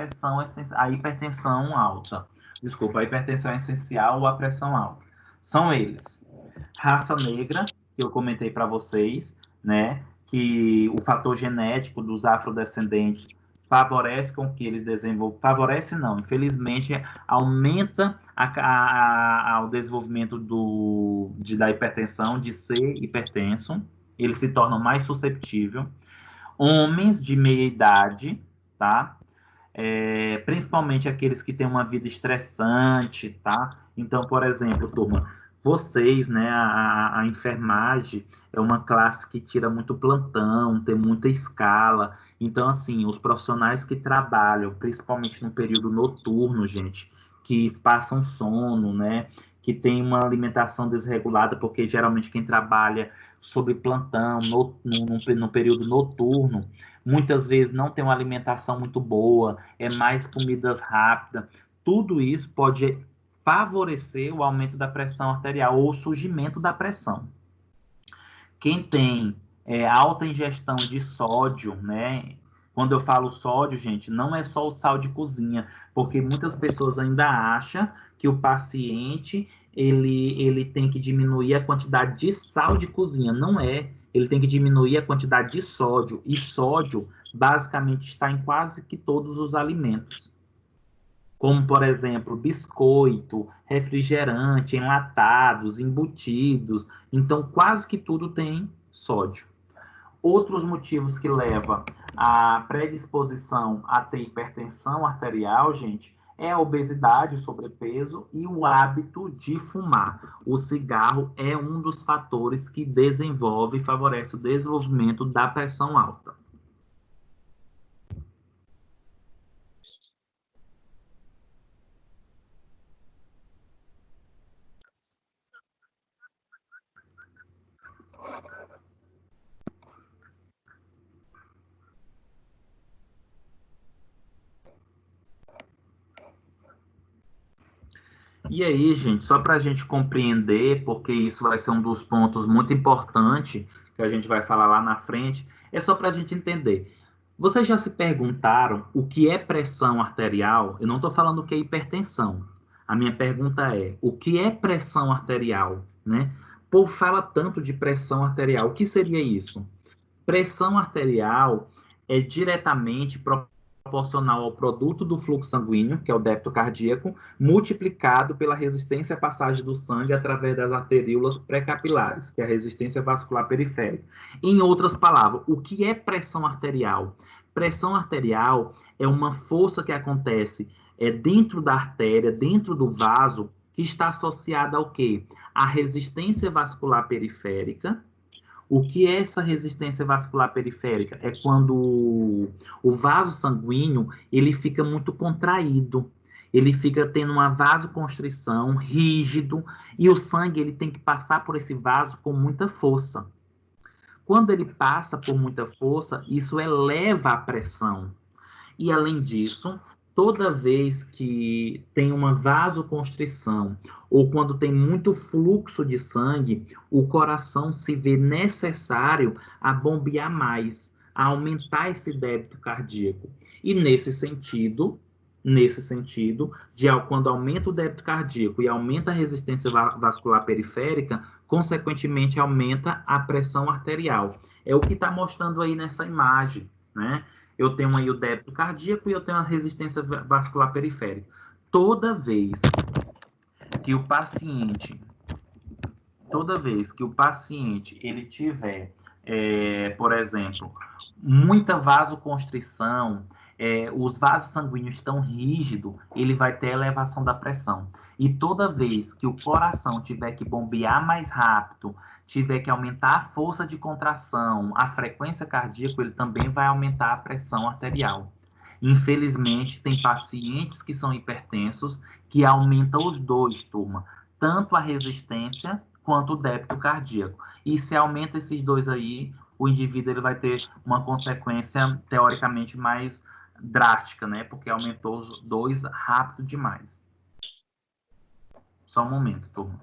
a hipertensão alta. Desculpa, a hipertensão essencial ou a pressão alta. São eles: raça negra, que eu comentei para vocês, né? Que o fator genético dos afrodescendentes favorece com que eles desenvolvam. Favorece não, infelizmente, aumenta o desenvolvimento da hipertensão, de ser hipertenso. Eles se tornam mais susceptíveis. homens de meia idade, tá? Principalmente aqueles que têm uma vida estressante, tá? Então, por exemplo, turma, vocês, né, a enfermagem é uma classe que tira muito plantão, tem muita escala. Então, assim, os profissionais que trabalham, principalmente no período noturno, gente, que passam sono, né, que tem uma alimentação desregulada, porque geralmente quem trabalha sob plantão no período noturno, muitas vezes não tem uma alimentação muito boa, é mais comidas rápidas. Tudo isso pode favorecer o aumento da pressão arterial ou o surgimento da pressão. Quem tem alta ingestão de sódio, né? Quando eu falo sódio, gente, não é só o sal de cozinha, porque muitas pessoas ainda acham que o paciente ele tem que diminuir a quantidade de sal de cozinha. Não é. Ele tem que diminuir a quantidade de sódio. E sódio, basicamente, está em quase que todos os alimentos. Como, por exemplo, biscoito, refrigerante, enlatados, embutidos. Então, quase que tudo tem sódio. Outros motivos que levam à predisposição a ter hipertensão arterial, gente, é a obesidade, o sobrepeso e o hábito de fumar. O cigarro é um dos fatores que desenvolve e favorece o desenvolvimento da pressão alta. E aí, gente, só para a gente compreender, porque isso vai ser um dos pontos muito importantes que a gente vai falar lá na frente, é só para a gente entender. Vocês já se perguntaram o que é pressão arterial? Eu não estou falando o que é hipertensão. A minha pergunta é, o que é pressão arterial, né? O povo fala tanto de pressão arterial. O que seria isso? Pressão arterial é diretamente proporcional ao produto do fluxo sanguíneo, que é o débito cardíaco, multiplicado pela resistência à passagem do sangue através das arteríolas pré-capilares, que é a resistência vascular periférica. Em outras palavras, o que é pressão arterial? Pressão arterial é uma força que acontece dentro da artéria, dentro do vaso, que está associada ao quê? À resistência vascular periférica. O que é essa resistência vascular periférica? É quando o vaso sanguíneo ele fica muito contraído, ele fica tendo uma vasoconstrição, rígido, e o sangue ele tem que passar por esse vaso com muita força. Quando ele passa por muita força, isso eleva a pressão. E, além disso, toda vez que tem uma vasoconstrição ou quando tem muito fluxo de sangue, o coração se vê necessário a bombear mais, a aumentar esse débito cardíaco. E nesse sentido, quando aumenta o débito cardíaco e aumenta a resistência vascular periférica, consequentemente aumenta a pressão arterial. É o que está mostrando aí nessa imagem, né? Eu tenho aí o débito cardíaco e eu tenho a resistência vascular periférica. Toda vez que o paciente, ele tiver, por exemplo, muita vasoconstrição, os vasos sanguíneos estão rígidos, ele vai ter elevação da pressão. E toda vez que o coração tiver que bombear mais rápido, tiver que aumentar a força de contração, a frequência cardíaca, ele também vai aumentar a pressão arterial. Infelizmente, tem pacientes que são hipertensos que aumentam os dois, turma, tanto a resistência quanto o débito cardíaco. E se aumenta esses dois aí, o indivíduo ele vai ter uma consequência teoricamente mais drástica, né? Porque aumentou os dois rápido demais. Só um momento, turma.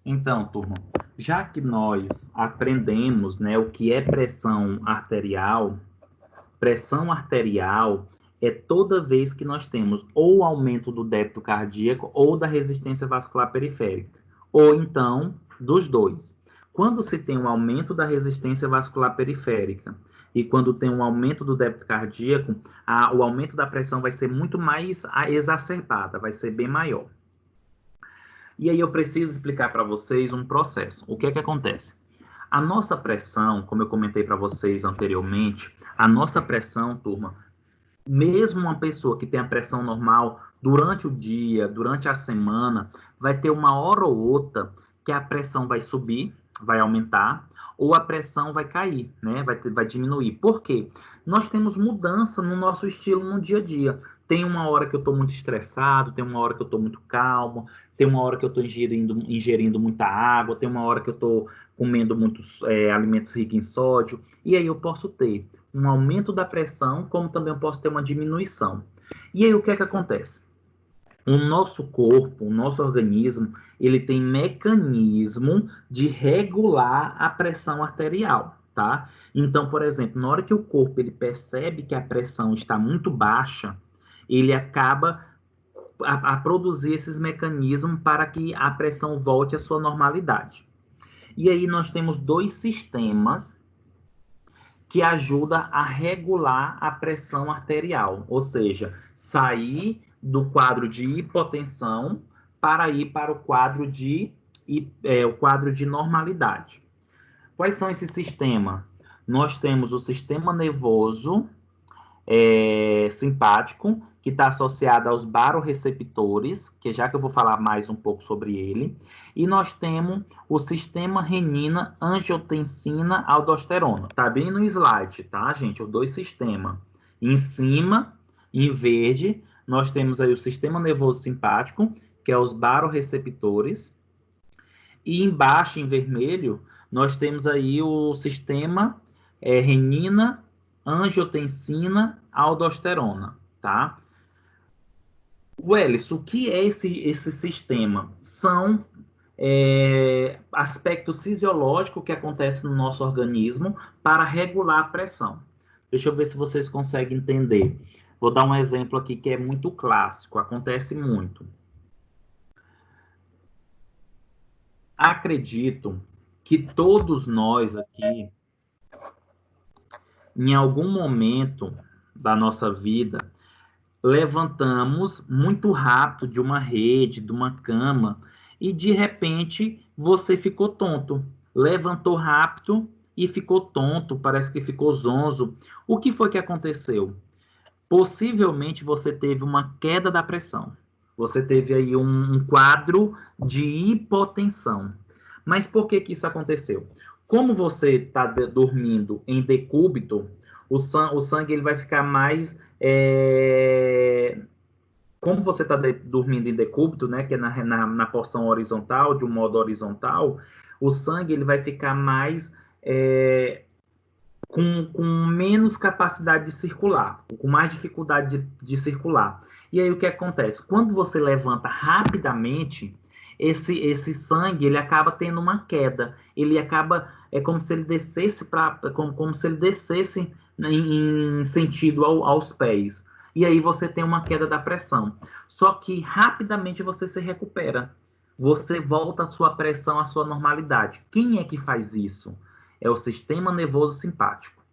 Então, turma, já que nós aprendemos, né, o que é pressão arterial é toda vez que nós temos ou aumento do débito cardíaco ou da resistência vascular periférica, ou então dos dois. Quando se tem um aumento da resistência vascular periférica e quando tem um aumento do débito cardíaco, o aumento da pressão vai ser muito mais exacerbada, vai ser bem maior. E aí eu preciso explicar para vocês um processo. O que é que acontece? A nossa pressão, como eu comentei para vocês anteriormente, a nossa pressão, turma, mesmo uma pessoa que tem a pressão normal, durante o dia, durante a semana, vai ter uma hora ou outra que a pressão vai subir, vai aumentar, ou a pressão vai cair, né? Vai diminuir. Por quê? Nós temos mudança no nosso estilo no dia a dia. Tem uma hora que eu estou muito estressado, tem uma hora que eu estou muito calmo, tem uma hora que eu estou ingerindo muita água, tem uma hora que eu estou comendo muitos alimentos ricos em sódio, e aí eu posso ter um aumento da pressão, como também eu posso ter uma diminuição. E aí o que é que acontece? O nosso corpo, o nosso organismo, ele tem mecanismo de regular a pressão arterial, tá? Então, por exemplo, na hora que o corpo ele percebe que a pressão está muito baixa, ele acaba a produzir esses mecanismos para que a pressão volte à sua normalidade. E aí nós temos dois sistemas que ajudam a regular a pressão arterial, ou seja, sair do quadro de hipotensão para ir para o quadro de normalidade. Quais são esses sistemas? Nós temos o sistema nervoso simpático, que está associado aos baroreceptores, que já que eu vou falar mais um pouco sobre ele, e nós temos o sistema renina, angiotensina, aldosterona. Tá bem no slide, tá, gente? Os dois sistemas. Em cima, em verde, nós temos aí o sistema nervoso simpático, que é os baroreceptores, e embaixo, em vermelho, nós temos aí o sistema renina, angiotensina, aldosterona, tá? Welles, o que é esse sistema? São aspectos fisiológicos que acontecem no nosso organismo para regular a pressão. Deixa eu ver se vocês conseguem entender. Vou dar um exemplo aqui que é muito clássico, acontece muito. Acredito que todos nós aqui, em algum momento da nossa vida, levantamos muito rápido de uma rede, de uma cama, e de repente você ficou tonto. Levantou rápido e ficou tonto, parece que ficou zonzo. O que foi que aconteceu? Possivelmente você teve uma queda da pressão. Você teve aí um quadro de hipotensão. Mas por que isso aconteceu? Como você está dormindo em decúbito, o sangue ele vai ficar mais... Como você está dormindo em decúbito, né, que é na porção horizontal, de um modo horizontal, o sangue ele vai ficar mais... com menos capacidade de circular, com mais dificuldade de circular. E aí o que acontece? Quando você levanta rapidamente, esse sangue ele acaba tendo uma queda. Ele acaba... É como se ele descesse como se ele descesse em sentido aos pés. E aí você tem uma queda da pressão. Só que rapidamente você se recupera. Você volta a sua pressão à sua normalidade. Quem é que faz isso? É o sistema nervoso simpático.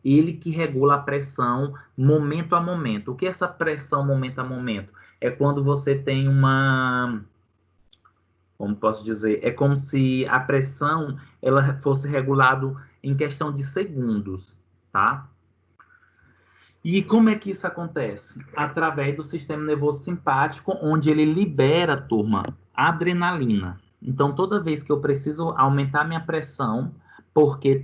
Ele que regula a pressão momento a momento. O que é essa pressão momento a momento? É quando você tem uma... Como posso dizer? É como se a pressão ela fosse regulada em questão de segundos, tá? E como é que isso acontece? Através do sistema nervoso simpático, onde ele libera, turma, adrenalina. Então, toda vez que eu preciso aumentar minha pressão, porque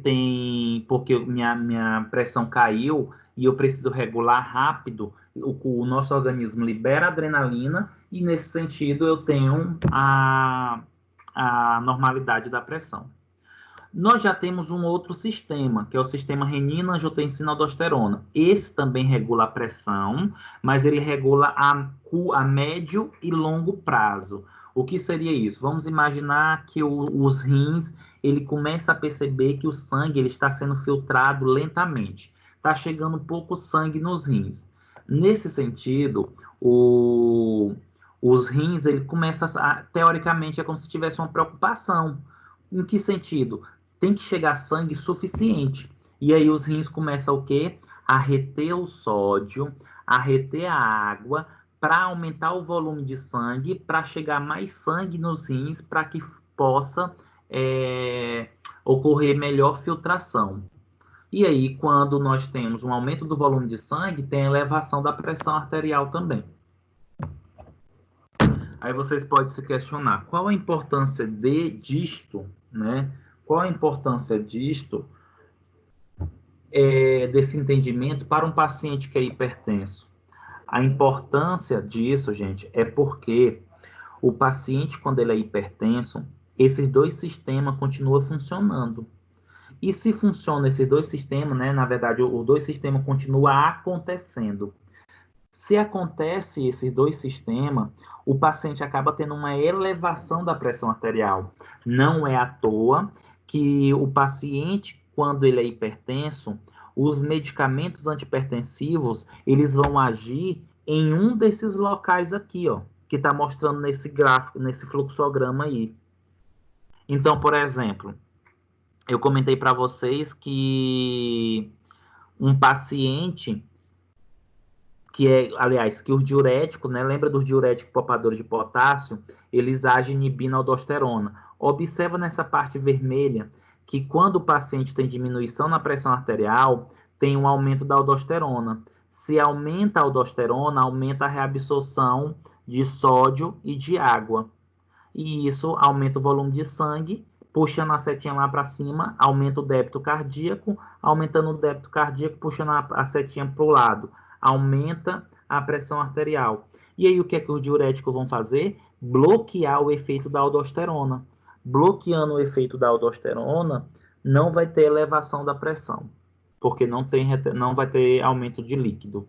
minha pressão caiu e eu preciso regular rápido, o nosso organismo libera adrenalina e, nesse sentido, eu tenho a normalidade da pressão. Nós já temos um outro sistema, que é o sistema renina, angiotensina, aldosterona. Esse também regula a pressão, mas ele regula a médio e longo prazo. O que seria isso? Vamos imaginar que os rins, ele começa a perceber que o sangue ele está sendo filtrado lentamente. Está chegando pouco sangue nos rins. Nesse sentido, os rins, ele começa teoricamente, é como se tivesse uma preocupação. Em que sentido? Tem que chegar sangue suficiente. E aí os rins começam o quê? A reter o sódio, a reter a água, para aumentar o volume de sangue, para chegar mais sangue nos rins, para que possa ocorrer melhor filtração. E aí, quando nós temos um aumento do volume de sangue, tem a elevação da pressão arterial também. Aí vocês podem se questionar, qual a importância disto, né? Qual a importância disto, desse entendimento para um paciente que é hipertenso? A importância disso, gente, é porque o paciente, quando ele é hipertenso, esses dois sistemas continuam funcionando. E se funciona esses dois sistemas, né, na verdade, os dois sistemas continuam acontecendo. Se acontece esses dois sistemas, o paciente acaba tendo uma elevação da pressão arterial. Não é à toa que o paciente, quando ele é hipertenso, os medicamentos antipertensivos, eles vão agir em um desses locais aqui, ó, que está mostrando nesse gráfico, nesse fluxograma aí. Então, por exemplo, eu comentei para vocês que um paciente que os diuréticos, né, lembra dos diuréticos poupadores de potássio, eles agem inibindo a aldosterona. Observa nessa parte vermelha que quando o paciente tem diminuição na pressão arterial, tem um aumento da aldosterona. Se aumenta a aldosterona, aumenta a reabsorção de sódio e de água. E isso aumenta o volume de sangue, puxando a setinha lá para cima, aumenta o débito cardíaco, aumentando o débito cardíaco, puxando a setinha para o lado, aumenta a pressão arterial. E aí o que é que os diuréticos vão fazer? Bloquear o efeito da aldosterona. Bloqueando o efeito da aldosterona, não vai ter elevação da pressão, porque não vai ter aumento de líquido.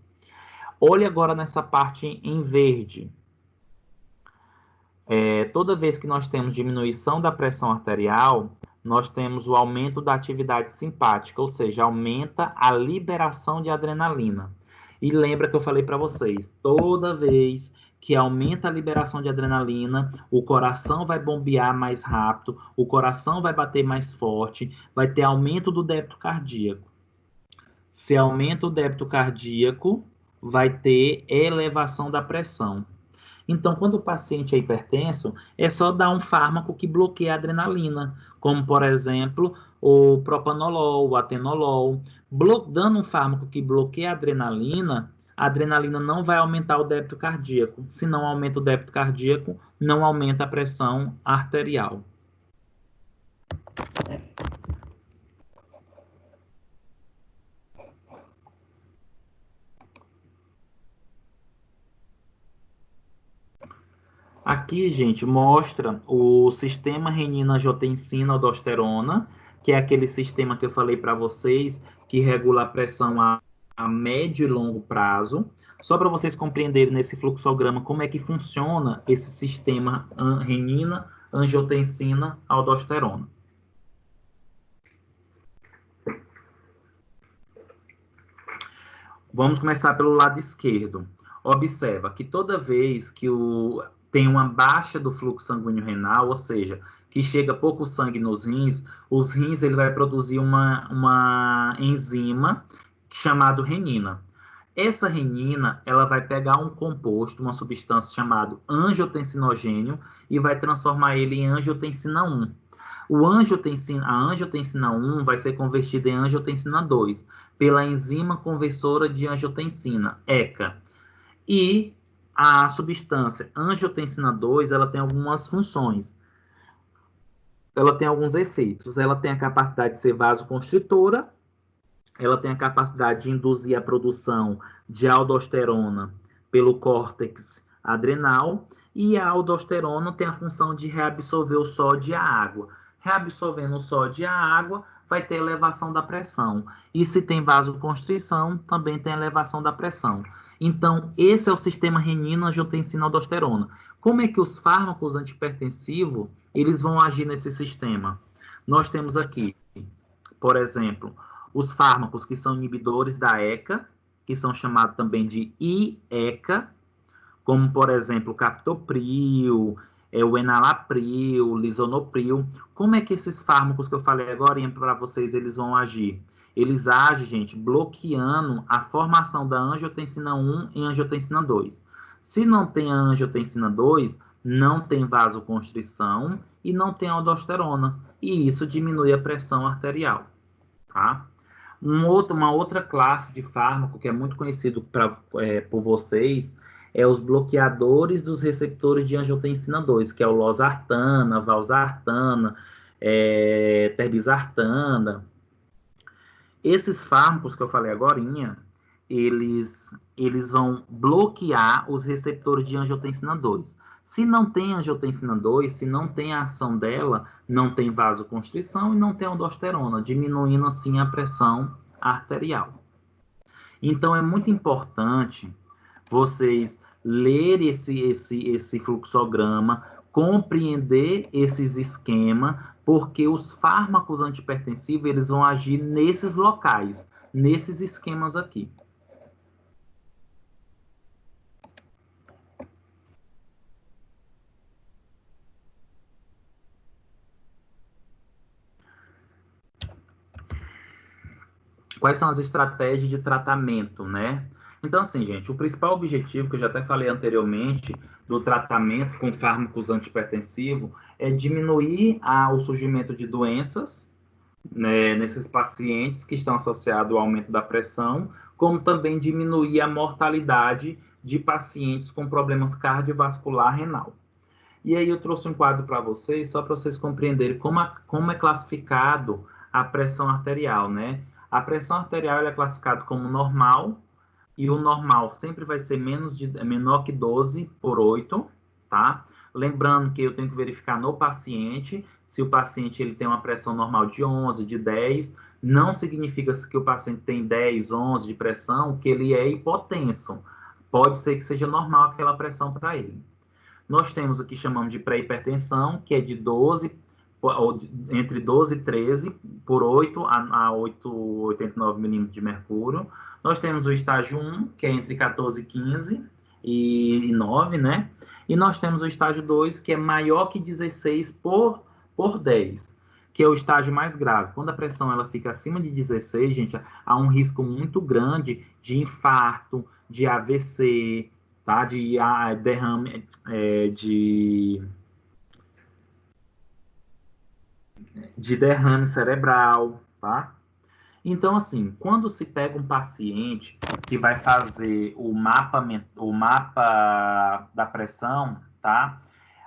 Olhe agora nessa parte em verde. Toda vez que nós temos diminuição da pressão arterial, nós temos o aumento da atividade simpática, ou seja, aumenta a liberação de adrenalina. E lembra que eu falei para vocês, toda vez que aumenta a liberação de adrenalina, o coração vai bombear mais rápido, o coração vai bater mais forte, vai ter aumento do débito cardíaco. Se aumenta o débito cardíaco, vai ter elevação da pressão. Então, quando o paciente é hipertenso, é só dar um fármaco que bloqueia a adrenalina, como, por exemplo, o propanolol, o atenolol. Dando um fármaco que bloqueia a adrenalina não vai aumentar o débito cardíaco. Se não aumenta o débito cardíaco, não aumenta a pressão arterial. Aqui, gente, mostra o sistema renina-angiotensina-aldosterona, que é aquele sistema que eu falei para vocês, que regula a pressão a médio e longo prazo. Só para vocês compreenderem nesse fluxograma como é que funciona esse sistema renina-angiotensina-aldosterona. Vamos começar pelo lado esquerdo. Observa que toda vez que tem uma baixa do fluxo sanguíneo renal, ou seja, que chega pouco sangue nos rins, os rins ele vai produzir uma enzima chamada renina. Essa renina, ela vai pegar um composto, uma substância chamada angiotensinogênio e vai transformar ele em angiotensina 1. A angiotensina 1 vai ser convertida em angiotensina 2 pela enzima conversora de angiotensina, ECA. E a substância angiotensina 2, ela tem algumas funções. Ela tem alguns efeitos. Ela tem a capacidade de ser vasoconstritora, ela tem a capacidade de induzir a produção de aldosterona pelo córtex adrenal, e a aldosterona tem a função de reabsorver o sódio e a água. Reabsorvendo o sódio e a água, vai ter elevação da pressão. E se tem vasoconstrição, também tem elevação da pressão. Então, esse é o sistema renina-angiotensina-aldosterona. Como é que os fármacos antihipertensivos, eles vão agir nesse sistema? Nós temos aqui, por exemplo, os fármacos que são inibidores da ECA, que são chamados também de IECA, como, por exemplo, o captopril, o enalapril, o lisonopril. Como é que esses fármacos que eu falei agora para vocês, eles vão agir? Eles agem, gente, bloqueando a formação da angiotensina 1 e angiotensina 2. Se não tem a angiotensina 2, não tem vasoconstrição e não tem aldosterona. E isso diminui a pressão arterial, tá? Uma outra classe de fármaco que é muito conhecido por vocês é os bloqueadores dos receptores de angiotensina 2, que é o losartana, valsartana, terbisartana. Esses fármacos que eu falei agorinha, eles vão bloquear os receptores de angiotensina 2. Se não tem angiotensina 2, se não tem a ação dela, não tem vasoconstrição e não tem aldosterona, diminuindo assim a pressão arterial. Então é muito importante vocês lerem esse fluxograma, compreender esses esquemas, porque os fármacos antihipertensivos eles vão agir nesses locais, nesses esquemas aqui. Quais são as estratégias de tratamento, né? Então, assim, gente, o principal objetivo, que eu já até falei anteriormente, do tratamento com fármacos antihipertensivos, é diminuir o surgimento de doenças, né, nesses pacientes que estão associados ao aumento da pressão, como também diminuir a mortalidade de pacientes com problemas cardiovascular renal. E aí eu trouxe um quadro para vocês, só para vocês compreenderem como é classificado a pressão arterial, né? A pressão arterial é classificada como normal, e o normal sempre vai ser menor que 12/8, tá? Lembrando que eu tenho que verificar no paciente, se o paciente ele tem uma pressão normal de 11, de 10, não significa que o paciente tem 10, 11 de pressão, que ele é hipotenso. Pode ser que seja normal aquela pressão para ele. Nós temos o que chamamos de pré-hipertensão, que é de 12, entre 12 e 13/8 a 8,89 milímetros de mercúrio. Nós temos o estágio 1, que é entre 14 e 15 e 9, né? E nós temos o estágio 2, que é maior que 16/10, que é o estágio mais grave. Quando a pressão ela fica acima de 16, gente, há um risco muito grande de infarto, de AVC, tá? De derrame, de derrame cerebral, tá? Então, assim, quando se pega um paciente que vai fazer o mapa da pressão, tá?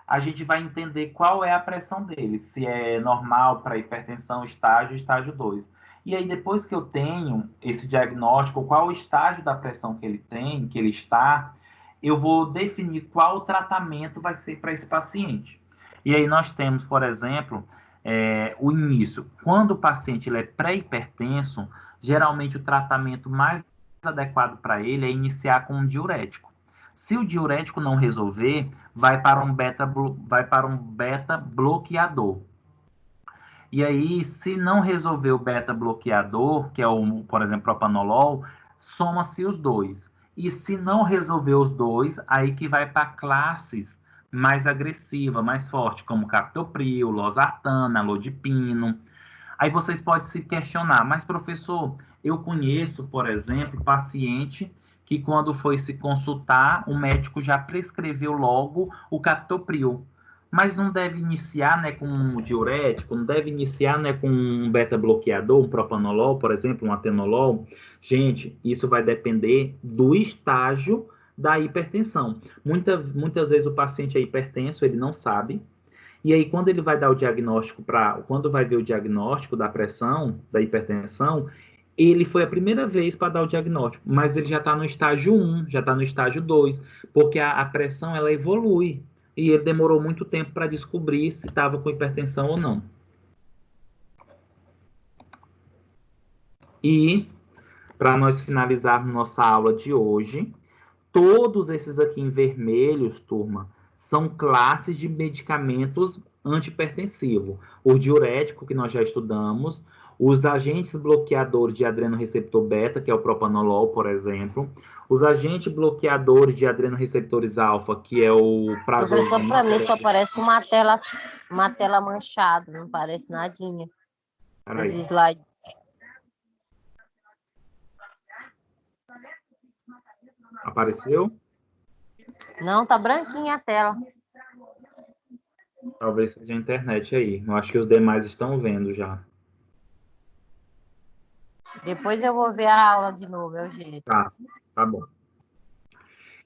A gente vai entender qual é a pressão dele, se é normal para hipertensão, estágio 2. E aí, depois que eu tenho esse diagnóstico, qual o estágio da pressão que ele tem, que ele está, eu vou definir qual o tratamento vai ser para esse paciente. E aí nós temos, por exemplo, o início. Quando o paciente ele é pré-hipertenso, geralmente o tratamento mais adequado para ele é iniciar com um diurético. Se o diurético não resolver, vai para um beta bloqueador. E aí, se não resolver o beta bloqueador, que é por exemplo, propanolol, soma-se os dois. E se não resolver os dois, aí que vai para classes mais agressiva, mais forte, como captopril, losartana, lodipino. Aí vocês podem se questionar, mas professor, eu conheço, por exemplo, paciente que quando foi se consultar, o médico já prescreveu logo o captopril. Mas não deve iniciar, né, com um diurético, não deve iniciar, né, com um beta-bloqueador, um propanolol, por exemplo, um atenolol. Gente, isso vai depender do estágio da hipertensão. Muitas vezes o paciente é hipertenso, ele não sabe. E aí, quando ele vai dar o diagnóstico quando vai ver o diagnóstico da pressão, da hipertensão, ele foi a primeira vez para dar o diagnóstico, mas ele já está no estágio 1, já está no estágio 2, porque a pressão ela evolui. E ele demorou muito tempo para descobrir se estava com hipertensão ou não. E, para nós finalizarmos nossa aula de hoje, Todos esses aqui em vermelhos, turma, são classes de medicamentos antihipertensivos. O diurético, que nós já estudamos, os agentes bloqueadores de adrenoreceptor beta, que é o propanolol, por exemplo, os agentes bloqueadores de adrenoreceptores alfa, que é o Professor, prazosina. para mim só parece uma tela manchada, não parece nadinha. Os Peraí. slides. Apareceu? Não, tá branquinha a tela. Talvez seja a internet aí. Eu acho que os demais estão vendo já. Depois eu vou ver a aula de novo, é o jeito. Tá bom.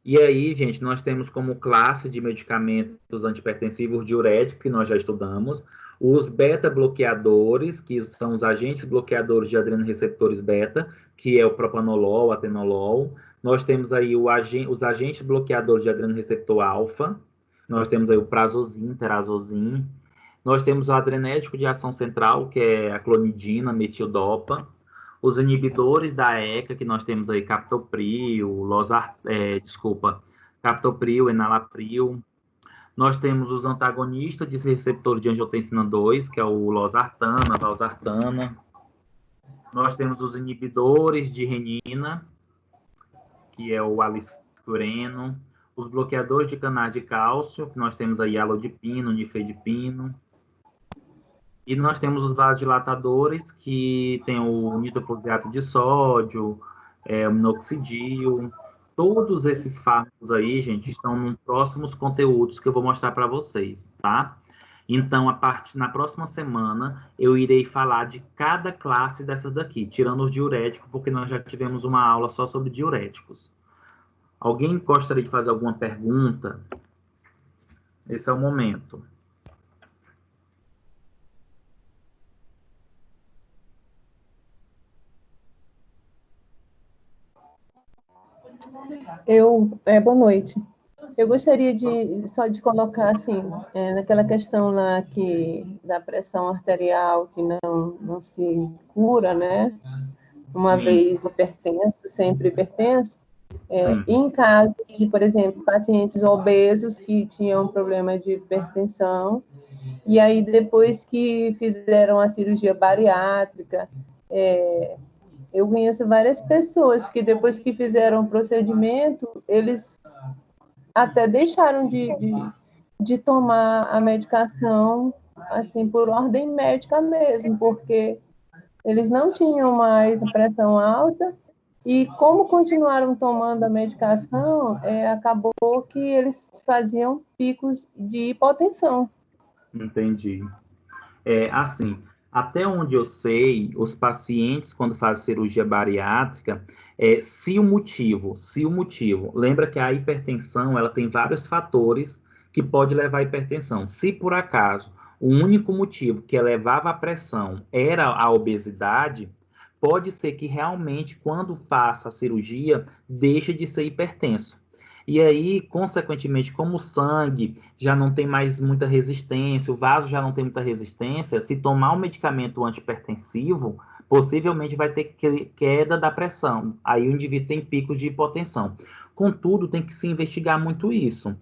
E aí, gente, nós temos como classe de medicamentos antihipertensivos diuréticos, que nós já estudamos, os beta-bloqueadores, que são os agentes bloqueadores de adrenoreceptores beta, que é o propanolol, o atenolol. Nós temos aí os agentes bloqueadores de adrenoreceptor alfa. Nós temos aí o prazosin, terazosin. Nós temos o adrenético de ação central, que é a clonidina, metildopa. Os inibidores da ECA, que nós temos aí captopril, captopril, enalapril. Nós temos os antagonistas de receptor de angiotensina 2, que é o losartana, valsartana. Nós temos os inibidores de renina, que é o alistureno. Os bloqueadores de canais de cálcio, que nós temos aí alodipino, nifedipino. E nós temos os vasodilatadores, que tem o nitroprusiato de sódio, o minoxidil. Todos esses fármacos aí, gente, estão nos próximos conteúdos que eu vou mostrar para vocês, tá? Então, na próxima semana, eu irei falar de cada classe dessas daqui, tirando os diuréticos, porque nós já tivemos uma aula só sobre diuréticos. Alguém gostaria de fazer alguma pergunta? Esse é o momento. Boa noite. Eu gostaria só de colocar, assim, naquela questão lá da pressão arterial, que não se cura, né? Uma Sim. vez hipertenso, sempre hipertenso. Em casos de, por exemplo, pacientes obesos que tinham problema de hipertensão, e aí depois que fizeram a cirurgia bariátrica, eu conheço várias pessoas que depois que fizeram o procedimento, eles até deixaram de tomar a medicação, assim, por ordem médica mesmo, porque eles não tinham mais pressão alta e como continuaram tomando a medicação, acabou que eles faziam picos de hipotensão. Entendi. Assim, até onde eu sei, os pacientes, quando fazem cirurgia bariátrica, se o motivo, lembra que a hipertensão, ela tem vários fatores que pode levar à hipertensão. Se por acaso o único motivo que elevava a pressão era a obesidade, pode ser que realmente, quando faça a cirurgia, deixe de ser hipertenso. E aí, consequentemente, como o sangue já não tem mais muita resistência, o vaso já não tem muita resistência, se tomar um medicamento antihipertensivo, possivelmente vai ter queda da pressão. Aí o indivíduo tem picos de hipotensão. Contudo, tem que se investigar muito isso.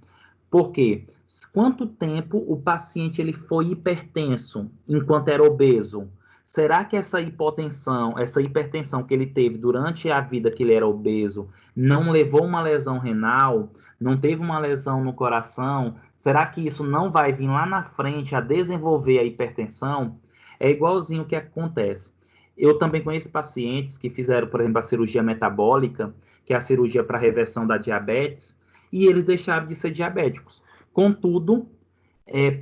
Por quê? Quanto tempo o paciente ele foi hipertenso enquanto era obeso? Será que essa hipertensão que ele teve durante a vida que ele era obeso, não levou uma lesão renal? Não teve uma lesão no coração? Será que isso não vai vir lá na frente a desenvolver a hipertensão? É igualzinho o que acontece. Eu também conheço pacientes que fizeram, por exemplo, a cirurgia metabólica, que é a cirurgia para reversão da diabetes, e eles deixaram de ser diabéticos. Contudo,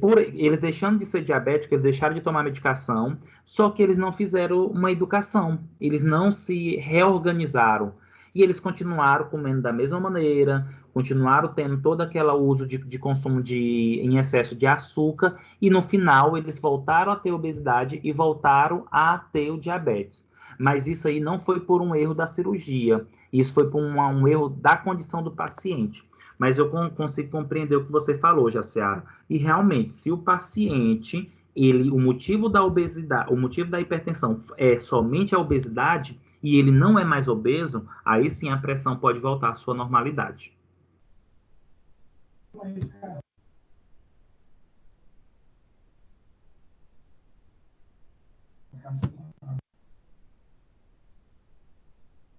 por eles deixando de ser diabéticos, eles deixaram de tomar medicação, só que eles não fizeram uma educação, eles não se reorganizaram. E eles continuaram comendo da mesma maneira, continuaram tendo todo aquele uso de consumo em excesso de açúcar, e no final eles voltaram a ter obesidade e voltaram a ter o diabetes. Mas isso aí não foi por um erro da cirurgia, isso foi por um erro da condição do paciente. Mas eu consigo compreender o que você falou, Jaciara. E realmente, se o paciente, o motivo da obesidade, o motivo da hipertensão é somente a obesidade, e ele não é mais obeso, aí sim a pressão pode voltar à sua normalidade.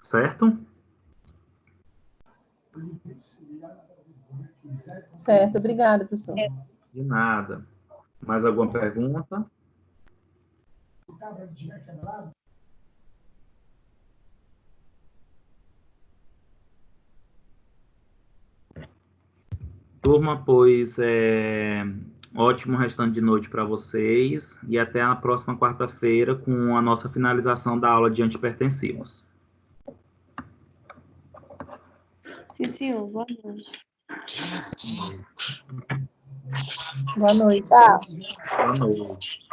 Certo? Certo, obrigada, professor. De nada. Mais alguma pergunta? Turma, pois ótimo restante de noite para vocês e até a próxima quarta-feira com a nossa finalização da aula de antipertensivos. Sim, senhor. Boa noite. Boa noite. Boa noite.